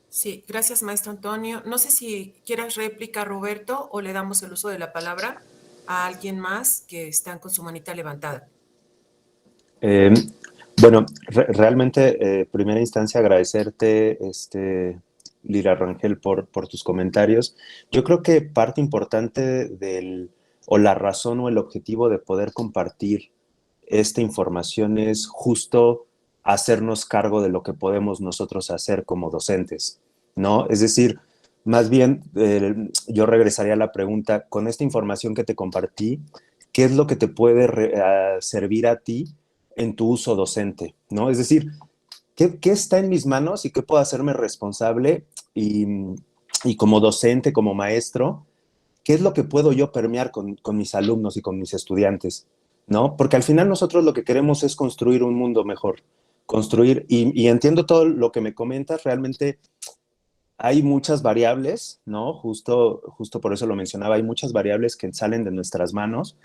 Sí, gracias, maestro Antonio. No sé si quieras réplica, Roberto, o le damos el uso de la palabra a alguien más que están con su manita levantada. Bueno, realmente, primera instancia, agradecerte, Lira Rangel, por tus comentarios. Yo creo que parte importante o la razón o el objetivo de poder compartir esta información es justo hacernos cargo de lo que podemos nosotros hacer como docentes, ¿no? Es decir, más bien, yo regresaría a la pregunta, con esta información que te compartí, ¿qué es lo que te puede servir a ti en tu uso docente, ¿no? Es decir, ¿qué está en mis manos y qué puedo hacerme responsable y como docente, como maestro, qué es lo que puedo yo permear con mis alumnos y con mis estudiantes, ¿no? Porque al final nosotros lo que queremos es construir un mundo mejor, construir, y entiendo todo lo que me comentas, realmente hay muchas variables, ¿no? Justo por eso lo mencionaba, hay muchas variables que salen de nuestras manos.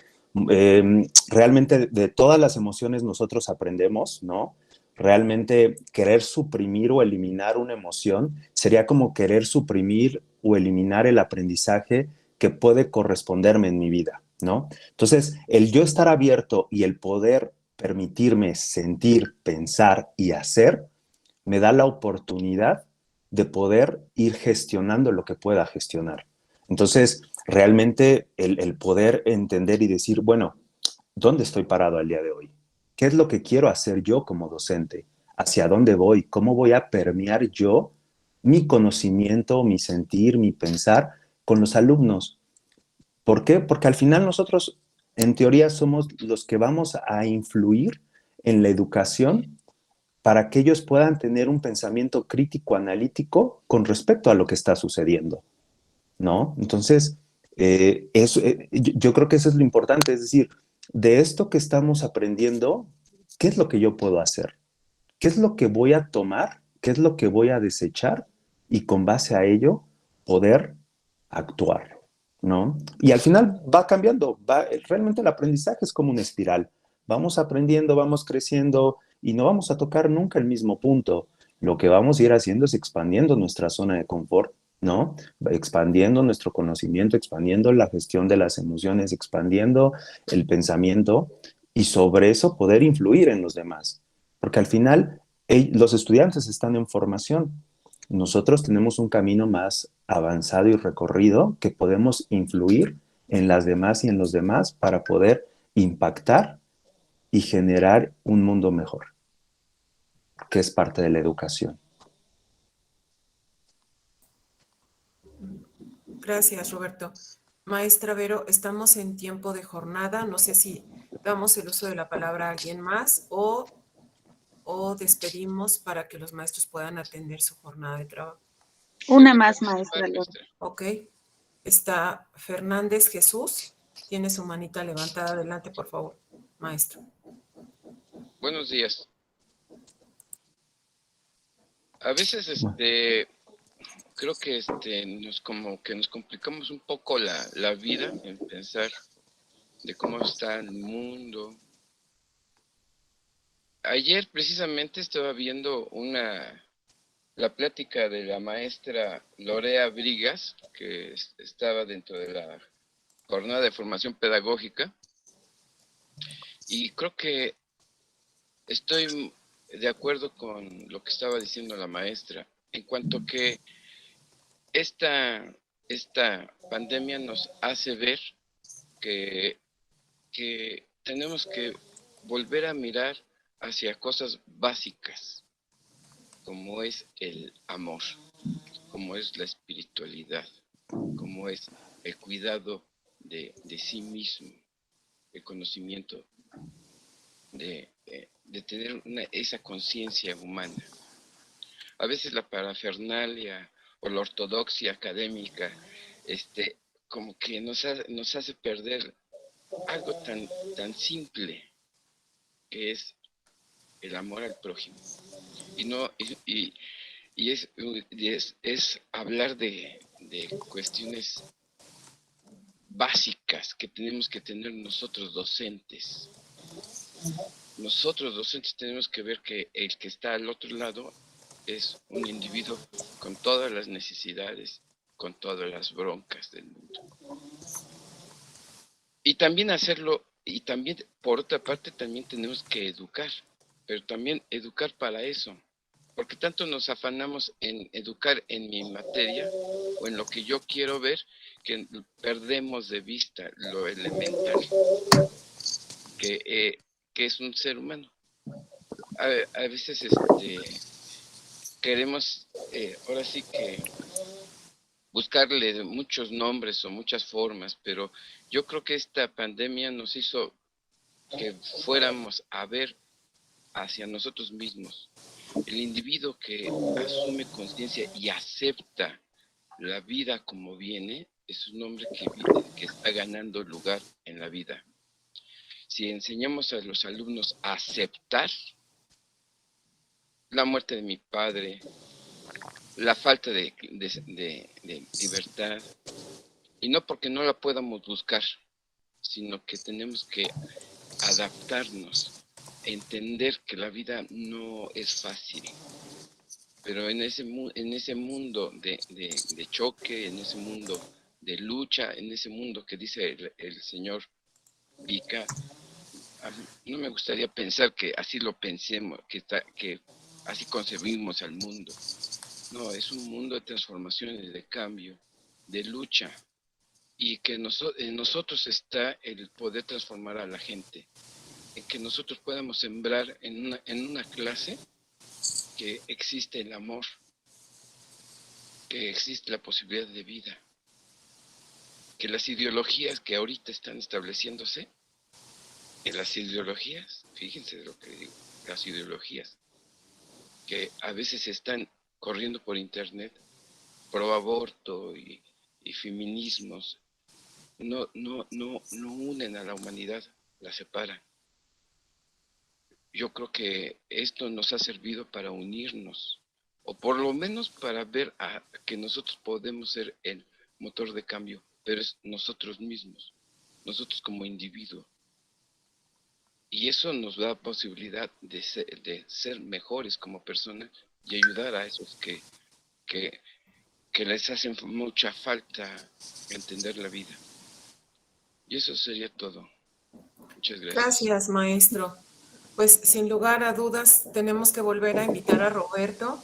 Realmente de todas las emociones nosotros aprendemos, ¿no? Realmente querer suprimir o eliminar una emoción sería como querer suprimir o eliminar el aprendizaje que puede corresponderme en mi vida, ¿no? Entonces, el yo estar abierto y el poder permitirme sentir, pensar y hacer, me da la oportunidad de poder ir gestionando lo que pueda gestionar. Entonces, realmente el poder entender y decir, bueno, ¿dónde estoy parado al día de hoy? ¿Qué es lo que quiero hacer yo como docente? ¿Hacia dónde voy? ¿Cómo voy a permear yo mi conocimiento, mi sentir, mi pensar con los alumnos? ¿Por qué? Porque al final nosotros, en teoría, somos los que vamos a influir en la educación para que ellos puedan tener un pensamiento crítico, analítico con respecto a lo que está sucediendo, ¿no? Entonces, yo creo que eso es lo importante, es decir, de esto que estamos aprendiendo, ¿qué es lo que yo puedo hacer? ¿Qué es lo que voy a tomar? ¿Qué es lo que voy a desechar? Y con base a ello, poder actuar, ¿no? Y al final va cambiando, realmente el aprendizaje es como una espiral. Vamos aprendiendo, vamos creciendo y no vamos a tocar nunca el mismo punto. Lo que vamos a ir haciendo es expandiendo nuestra zona de confort, ¿no? Expandiendo nuestro conocimiento, expandiendo la gestión de las emociones, expandiendo el pensamiento y sobre eso poder influir en los demás. Porque al final los estudiantes están en formación. Nosotros tenemos un camino más avanzado y recorrido que podemos influir en las demás y en los demás para poder impactar y generar un mundo mejor, que es parte de la educación. Gracias, Roberto. Maestra Vero, estamos en tiempo de jornada. No sé si damos el uso de la palabra a alguien más o despedimos para que los maestros puedan atender su jornada de trabajo. Una más, maestra Lore. Ok. Está Fernández Jesús. Tiene su manita levantada. Adelante, por favor, maestro. Buenos días. A veces, creo que nos complicamos un poco la vida en pensar de cómo está el mundo. Ayer precisamente estaba viendo una la plática de la maestra Lorea Brigas, que estaba dentro de la jornada de formación pedagógica, y creo que estoy de acuerdo con lo que estaba diciendo la maestra, en cuanto que esta pandemia nos hace ver que tenemos que volver a mirar hacia cosas básicas, como es el amor, como es la espiritualidad, como es el cuidado de sí mismo, el conocimiento de tener esa conciencia humana. A veces la parafernalia o la ortodoxia académica como que nos hace perder algo tan simple que es el amor al prójimo. Y es hablar de cuestiones básicas que tenemos que tener nosotros docentes. Nosotros docentes tenemos que ver que el que está al otro lado es un individuo con todas las necesidades, con todas las broncas del mundo. Y también hacerlo, y también por otra parte también tenemos que educar, pero también educar para eso, porque tanto nos afanamos en educar en mi materia o en lo que yo quiero ver, que perdemos de vista lo elemental, que es un ser humano. A veces queremos, ahora sí que buscarle muchos nombres o muchas formas, pero yo creo que esta pandemia nos hizo que fuéramos a ver hacia nosotros mismos. El individuo que asume conciencia y acepta la vida como viene, es un hombre que está ganando lugar en la vida. Si enseñamos a los alumnos a aceptar la muerte de mi padre, la falta de libertad, y no porque no la podamos buscar, sino que tenemos que adaptarnos, entender que la vida no es fácil, pero en ese mundo de choque, en ese mundo de lucha, en ese mundo que dice el señor Vika, no me gustaría pensar que así lo pensemos, que así concebimos al mundo. No, es un mundo de transformaciones, de cambio, de lucha, y que en nosotros está el poder transformar a la gente, en que nosotros podamos sembrar en una clase que existe el amor, que existe la posibilidad de vida, que las ideologías que ahorita están estableciéndose, fíjense de lo que digo, las ideologías que a veces están corriendo por internet, pro aborto y feminismos, no unen a la humanidad, la separan. Yo creo que esto nos ha servido para unirnos, o por lo menos para ver que nosotros podemos ser el motor de cambio, pero es nosotros mismos, nosotros como individuo. Y eso nos da posibilidad de ser mejores como personas y ayudar a esos que les hace mucha falta entender la vida. Y eso sería todo. Muchas gracias. Gracias, maestro. Pues sin lugar a dudas tenemos que volver a invitar a Roberto,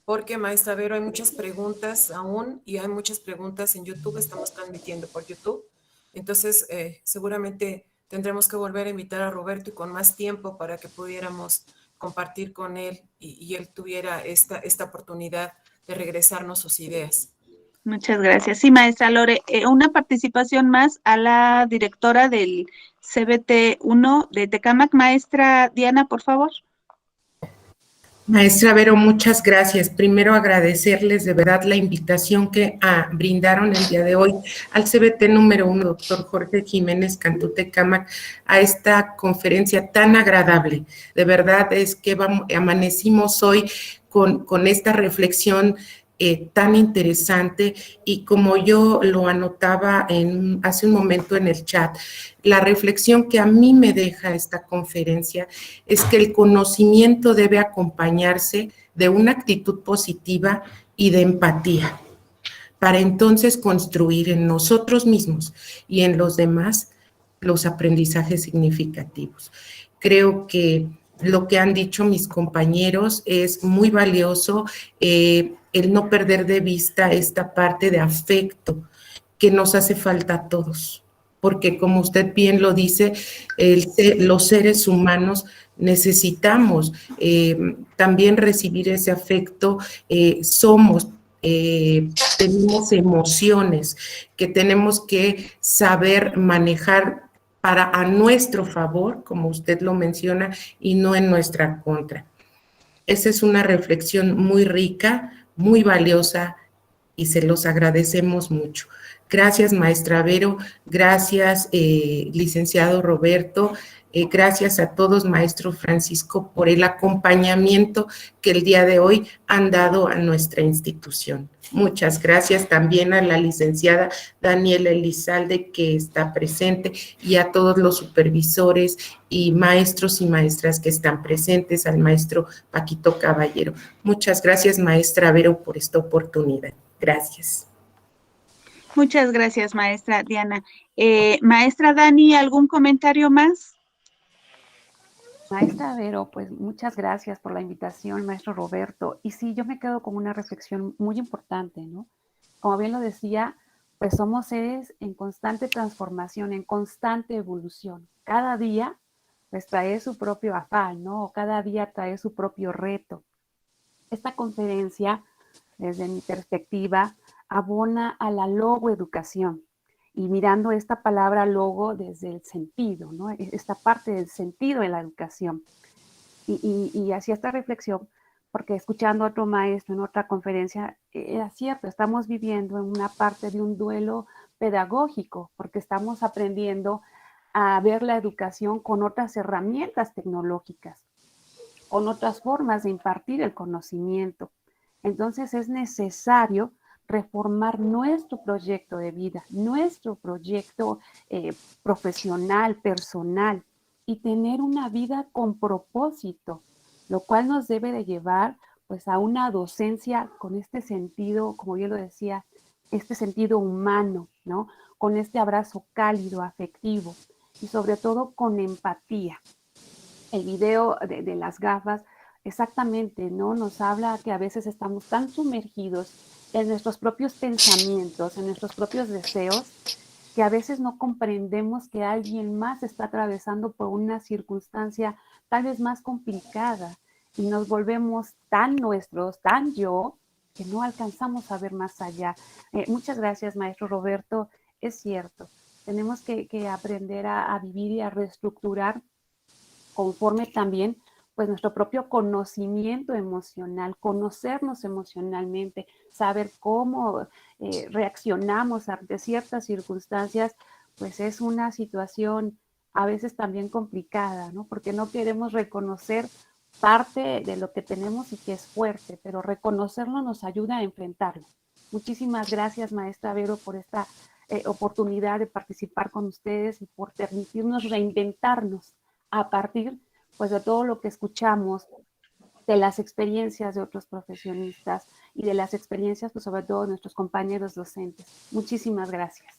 porque, maestra Vero, hay muchas preguntas aún y hay muchas preguntas en YouTube, estamos transmitiendo por YouTube. Entonces, seguramente tendremos que volver a invitar a Roberto y con más tiempo para que pudiéramos compartir con él y él tuviera esta oportunidad de regresarnos sus ideas. Muchas gracias. Sí, maestra Lore, una participación más a la directora del CBT1 de Tecámac. Maestra Diana, por favor. Maestra Vero, muchas gracias. Primero agradecerles de verdad la invitación que brindaron el día de hoy al CBT número 1, doctor Jorge Jiménez Cantú Tecámac, a esta conferencia tan agradable. De verdad es que amanecimos hoy con esta reflexión tan interesante, y como yo lo anotaba hace un momento en el chat, la reflexión que a mí me deja esta conferencia es que el conocimiento debe acompañarse de una actitud positiva y de empatía, para entonces construir en nosotros mismos y en los demás los aprendizajes significativos. Creo que lo que han dicho mis compañeros es muy valioso, el no perder de vista esta parte de afecto que nos hace falta a todos, porque como usted bien lo dice, los seres humanos necesitamos también recibir ese afecto, tenemos emociones que tenemos que saber manejar para a nuestro favor, como usted lo menciona, y no en nuestra contra. Esa es una reflexión muy rica, muy valiosa, y se los agradecemos mucho. Gracias, maestra Vero, gracias, licenciado Roberto, gracias a todos, maestro Francisco, por el acompañamiento que el día de hoy han dado a nuestra institución. Muchas gracias también a la licenciada Daniela Elizalde, que está presente, y a todos los supervisores y maestros y maestras que están presentes, al maestro Paquito Caballero. Muchas gracias, maestra Vero, por esta oportunidad. Gracias. Muchas gracias, maestra Diana. Maestra Dani, ¿algún comentario más? Maestra Vero, pues muchas gracias por la invitación, maestro Roberto. Y sí, yo me quedo con una reflexión muy importante, ¿no? Como bien lo decía, pues somos seres en constante transformación, en constante evolución. Cada día, pues trae su propio afán, ¿no? Cada día trae su propio reto. Esta conferencia, desde mi perspectiva, abona a la logoeducación. Y mirando esta palabra logo desde el sentido, ¿no? Esta parte del sentido de la educación. Y hacía esta reflexión porque escuchando a otro maestro en otra conferencia, era cierto, estamos viviendo en una parte de un duelo pedagógico, porque estamos aprendiendo a ver la educación con otras herramientas tecnológicas, con otras formas de impartir el conocimiento. Entonces es necesario reformar nuestro proyecto de vida, nuestro proyecto profesional, personal, y tener una vida con propósito, lo cual nos debe de llevar pues a una docencia con este sentido, como yo lo decía, este sentido humano, ¿no? Con este abrazo cálido, afectivo, y sobre todo con empatía. El video de las gafas exactamente, ¿no? Nos habla que a veces estamos tan sumergidos en nuestros propios pensamientos, en nuestros propios deseos, que a veces no comprendemos que alguien más está atravesando por una circunstancia tal vez más complicada, y nos volvemos tan nuestros, tan yo, que no alcanzamos a ver más allá. Muchas gracias, maestro Roberto. Es cierto, tenemos que aprender a vivir y a reestructurar conforme también pues nuestro propio conocimiento emocional, conocernos emocionalmente, saber cómo reaccionamos ante ciertas circunstancias, pues es una situación a veces también complicada, ¿no? Porque no queremos reconocer parte de lo que tenemos y que es fuerte, pero reconocerlo nos ayuda a enfrentarlo. Muchísimas gracias, maestra Vero, por esta oportunidad de participar con ustedes y por permitirnos reinventarnos a partir pues de todo lo que escuchamos, de las experiencias de otros profesionistas y de las experiencias, pues sobre todo de nuestros compañeros docentes. Muchísimas gracias.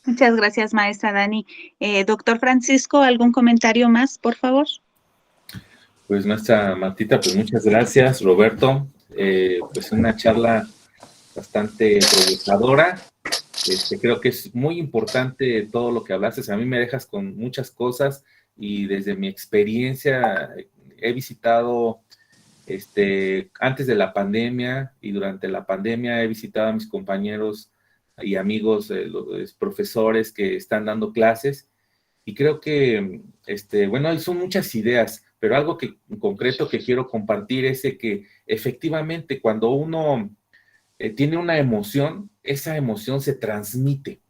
Muchas gracias, maestra Dani. Doctor Francisco, ¿algún comentario más, por favor? Pues nuestra Martita, pues muchas gracias, Roberto. Pues una charla bastante provocadora. Creo que es muy importante todo lo que hablaste. A mí me dejas con muchas cosas, y desde mi experiencia he visitado, antes de la pandemia y durante la pandemia, he visitado a mis compañeros y amigos, los profesores que están dando clases, y creo que, bueno, son muchas ideas, pero algo que en concreto que quiero compartir es de que efectivamente cuando uno tiene una emoción, esa emoción se transmite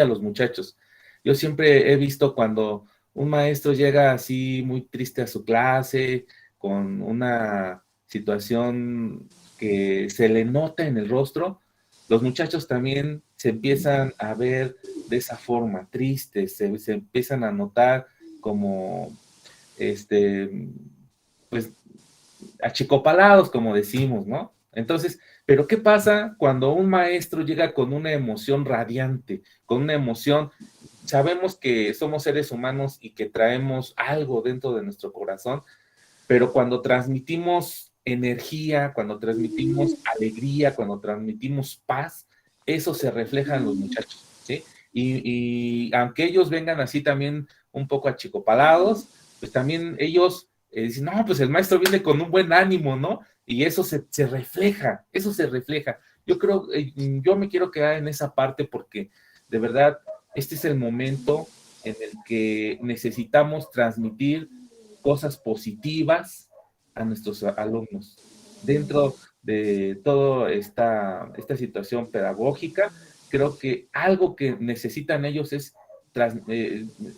a los muchachos. Yo siempre he visto cuando un maestro llega así muy triste a su clase, con una situación que se le nota en el rostro, los muchachos también se empiezan a ver de esa forma, tristes, se empiezan a notar como, pues, achicopalados, como decimos, ¿no? Entonces, pero ¿qué pasa cuando un maestro llega con una emoción radiante, con una emoción? Sabemos que somos seres humanos y que traemos algo dentro de nuestro corazón, pero cuando transmitimos energía, cuando transmitimos alegría, cuando transmitimos paz, eso se refleja en los muchachos, ¿sí? Y aunque ellos vengan así también un poco achicopalados, pues también ellos dicen, no, pues el maestro viene con un buen ánimo, ¿no? Y eso se refleja, eso se refleja. Yo creo, yo me quiero quedar en esa parte porque de verdad este es el momento en el que necesitamos transmitir cosas positivas a nuestros alumnos. Dentro de toda esta situación pedagógica, creo que algo que necesitan ellos es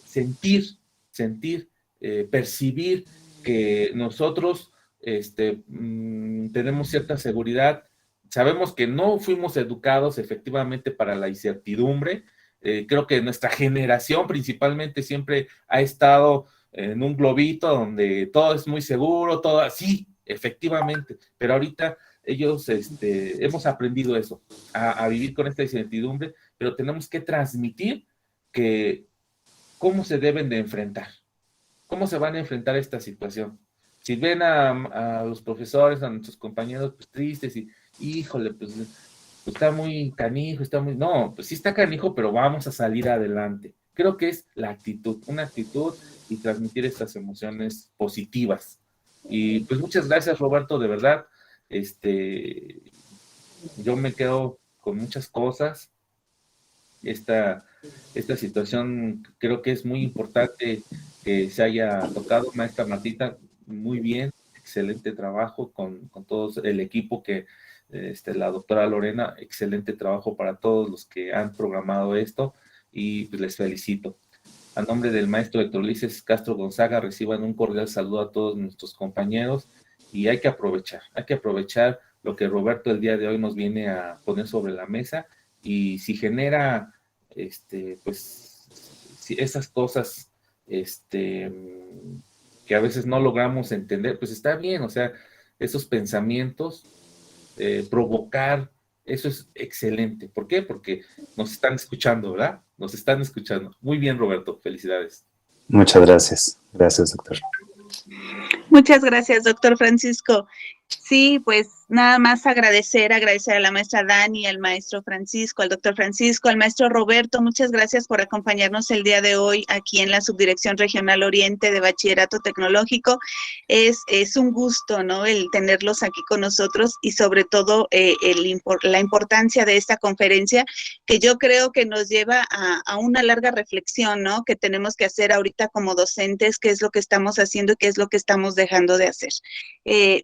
sentir, percibir que nosotros tenemos cierta seguridad. Sabemos que no fuimos educados efectivamente para la incertidumbre. Creo que nuestra generación principalmente siempre ha estado en un globito donde todo es muy seguro, todo así, efectivamente, pero ahorita ellos hemos aprendido eso, a vivir con esta incertidumbre, pero tenemos que transmitir que cómo se deben de enfrentar, cómo se van a enfrentar esta situación. Si ven a los profesores, a nuestros compañeros pues, tristes y, híjole, pues está muy canijo, no, pues sí está canijo, pero vamos a salir adelante. Creo que es la actitud, una actitud y transmitir estas emociones positivas. Y pues muchas gracias, Roberto, de verdad. Yo me quedo con muchas cosas. Esta situación creo que es muy importante que se haya tocado. Maestra Martita, muy bien, excelente trabajo con todo el equipo que la doctora Lorena, excelente trabajo para todos los que han programado esto y pues les felicito. A nombre del maestro Héctor Ulises Castro Gonzaga, reciban un cordial saludo a todos nuestros compañeros y hay que aprovechar lo que Roberto el día de hoy nos viene a poner sobre la mesa y si genera, pues, si esas cosas, que a veces no logramos entender, pues está bien, o sea, esos pensamientos, provocar, eso es excelente. ¿Por qué? Porque nos están escuchando, ¿verdad? Nos están escuchando. Muy bien, Roberto, felicidades. Muchas gracias. Gracias, doctor. Muchas gracias, doctor Francisco. Sí, pues nada más agradecer a la maestra Dani, al maestro Francisco, al doctor Francisco, al maestro Roberto. Muchas gracias por acompañarnos el día de hoy aquí en la Subdirección Regional Oriente de Bachillerato Tecnológico. Es un gusto, ¿no?, el tenerlos aquí con nosotros y sobre todo la importancia de esta conferencia que yo creo que nos lleva a una larga reflexión, ¿no?, que tenemos que hacer ahorita como docentes, qué es lo que estamos haciendo y qué es lo que estamos dejando de hacer.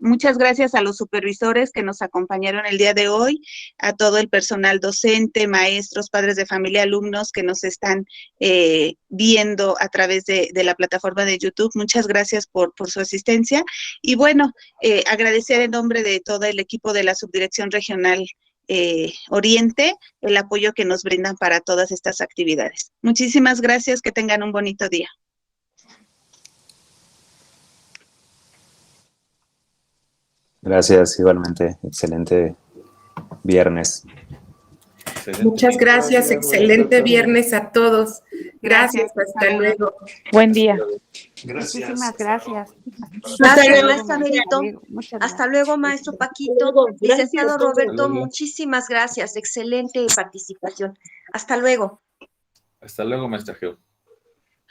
Muchas gracias a los supervisores que nos acompañaron el día de hoy, a todo el personal docente, maestros, padres de familia, alumnos que nos están viendo a través de la plataforma de YouTube. Muchas gracias por su asistencia. Y bueno, agradecer en nombre de todo el equipo de la Subdirección Regional Oriente el apoyo que nos brindan para todas estas actividades. Muchísimas gracias, que tengan un bonito día. Gracias, igualmente. Excelente viernes. Excelente. Muchas gracias, excelente viernes a todos. Gracias, hasta luego. Buen día. Gracias. Muchísimas gracias. Gracias, luego, maestra Merito. Muchas Hasta gracias. luego, maestro Paquito. Licenciado Roberto, muchísimas gracias. Excelente participación. Hasta luego. Hasta luego, maestra Geo.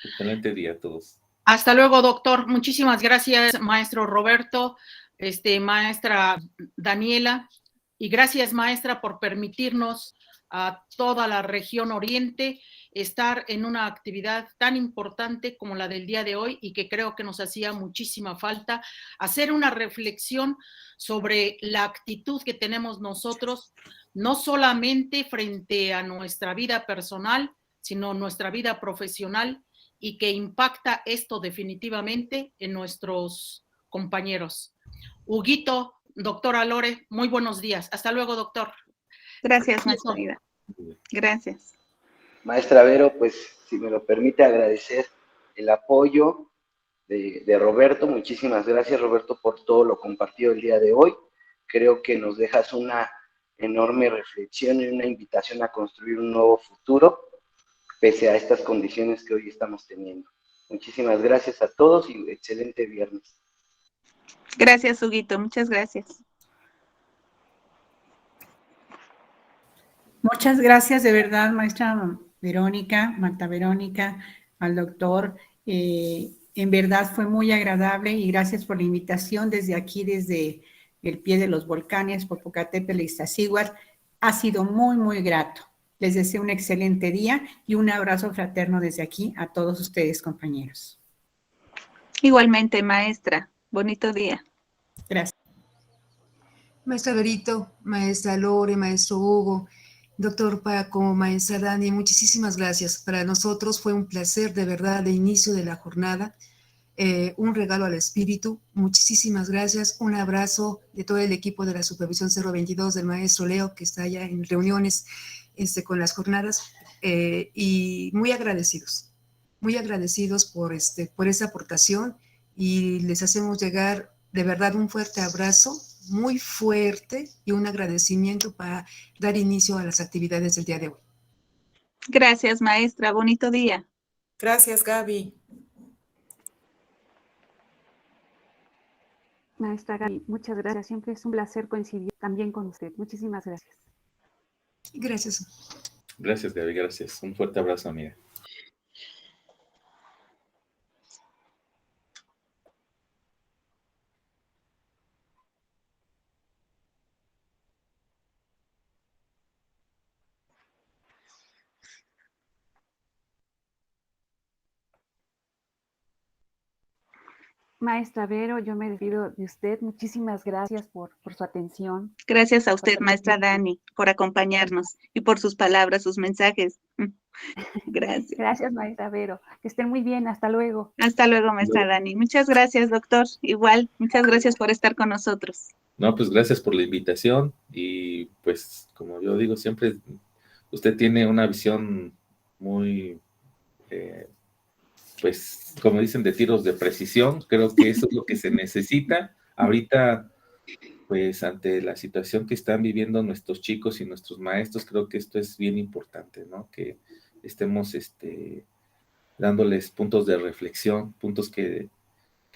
Excelente día a todos. Hasta luego, doctor. Muchísimas gracias, maestro Roberto, maestra Daniela, y gracias, maestra, por permitirnos a toda la región Oriente estar en una actividad tan importante como la del día de hoy y que creo que nos hacía muchísima falta hacer una reflexión sobre la actitud que tenemos nosotros, no solamente frente a nuestra vida personal, sino nuestra vida profesional, y que impacta esto definitivamente en nuestros compañeros. Huguito, doctora Lore, muy buenos días. Hasta luego, doctor. Gracias, maestra Ida. Gracias. Maestra Vero, pues si me lo permite agradecer el apoyo de Roberto. Muchísimas gracias, Roberto, por todo lo compartido el día de hoy. Creo que nos dejas una enorme reflexión y una invitación a construir un nuevo futuro, pese a estas condiciones que hoy estamos teniendo. Muchísimas gracias a todos y excelente viernes. Gracias, Huguito. Muchas gracias. Muchas gracias de verdad, maestra Verónica, Marta Verónica, al doctor. En verdad fue muy agradable y gracias por la invitación desde aquí, desde el pie de los volcanes, Popocatépetl e Iztaccíhuatl. Ha sido muy, muy grato. Les deseo un excelente día y un abrazo fraterno desde aquí a todos ustedes, compañeros. Igualmente, maestra. Bonito día. Gracias. Maestra Verito, maestra Lore, maestro Hugo, doctor Paco, maestra Dani, muchísimas gracias. Para nosotros fue un placer, de verdad, de inicio de la jornada. Un regalo al espíritu. Muchísimas gracias. Un abrazo de todo el equipo de la Supervisión 022, del maestro Leo, que está ya en reuniones con las jornadas, y muy agradecidos por esa aportación, y les hacemos llegar de verdad un fuerte abrazo, muy fuerte, y un agradecimiento para dar inicio a las actividades del día de hoy. Gracias, maestra. Bonito día. Gracias, Gaby. Maestra Gaby, muchas gracias. Siempre es un placer coincidir también con usted. Muchísimas gracias. Gracias. Gracias, Gaby, gracias. Un fuerte abrazo, amiga. Maestra Vero, yo me despido de usted. Muchísimas gracias por su atención. Gracias a usted, maestra Dani, por acompañarnos y por sus palabras, sus mensajes. Gracias. Gracias, maestra Vero. Que estén muy bien. Hasta luego. Hasta luego, maestra Dani. Muchas gracias, doctor. Igual, muchas gracias por estar con nosotros. No, pues gracias por la invitación y pues como yo digo siempre, usted tiene una visión muy, pues como dicen, de tiros de precisión. Creo que eso es lo que se necesita ahorita, pues ante la situación que están viviendo nuestros chicos y nuestros maestros. Creo que esto es bien importante, ¿no? Que estemos dándoles puntos de reflexión, puntos que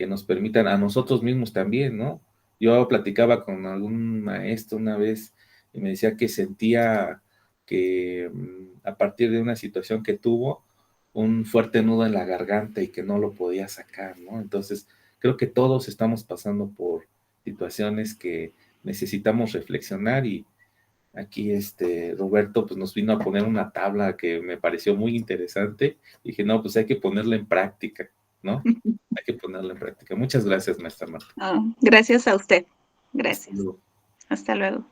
nos permitan a nosotros mismos también, ¿no? Yo platicaba con algún maestro una vez y me decía que sentía que a partir de una situación que tuvo, un fuerte nudo en la garganta y que no lo podía sacar, ¿no? Entonces, creo que todos estamos pasando por situaciones que necesitamos reflexionar, y aquí Roberto pues nos vino a poner una tabla que me pareció muy interesante. Dije, no, pues hay que ponerla en práctica, ¿no? Hay que ponerla en práctica. Muchas gracias, maestra Marta. Gracias a usted. Gracias. Hasta luego.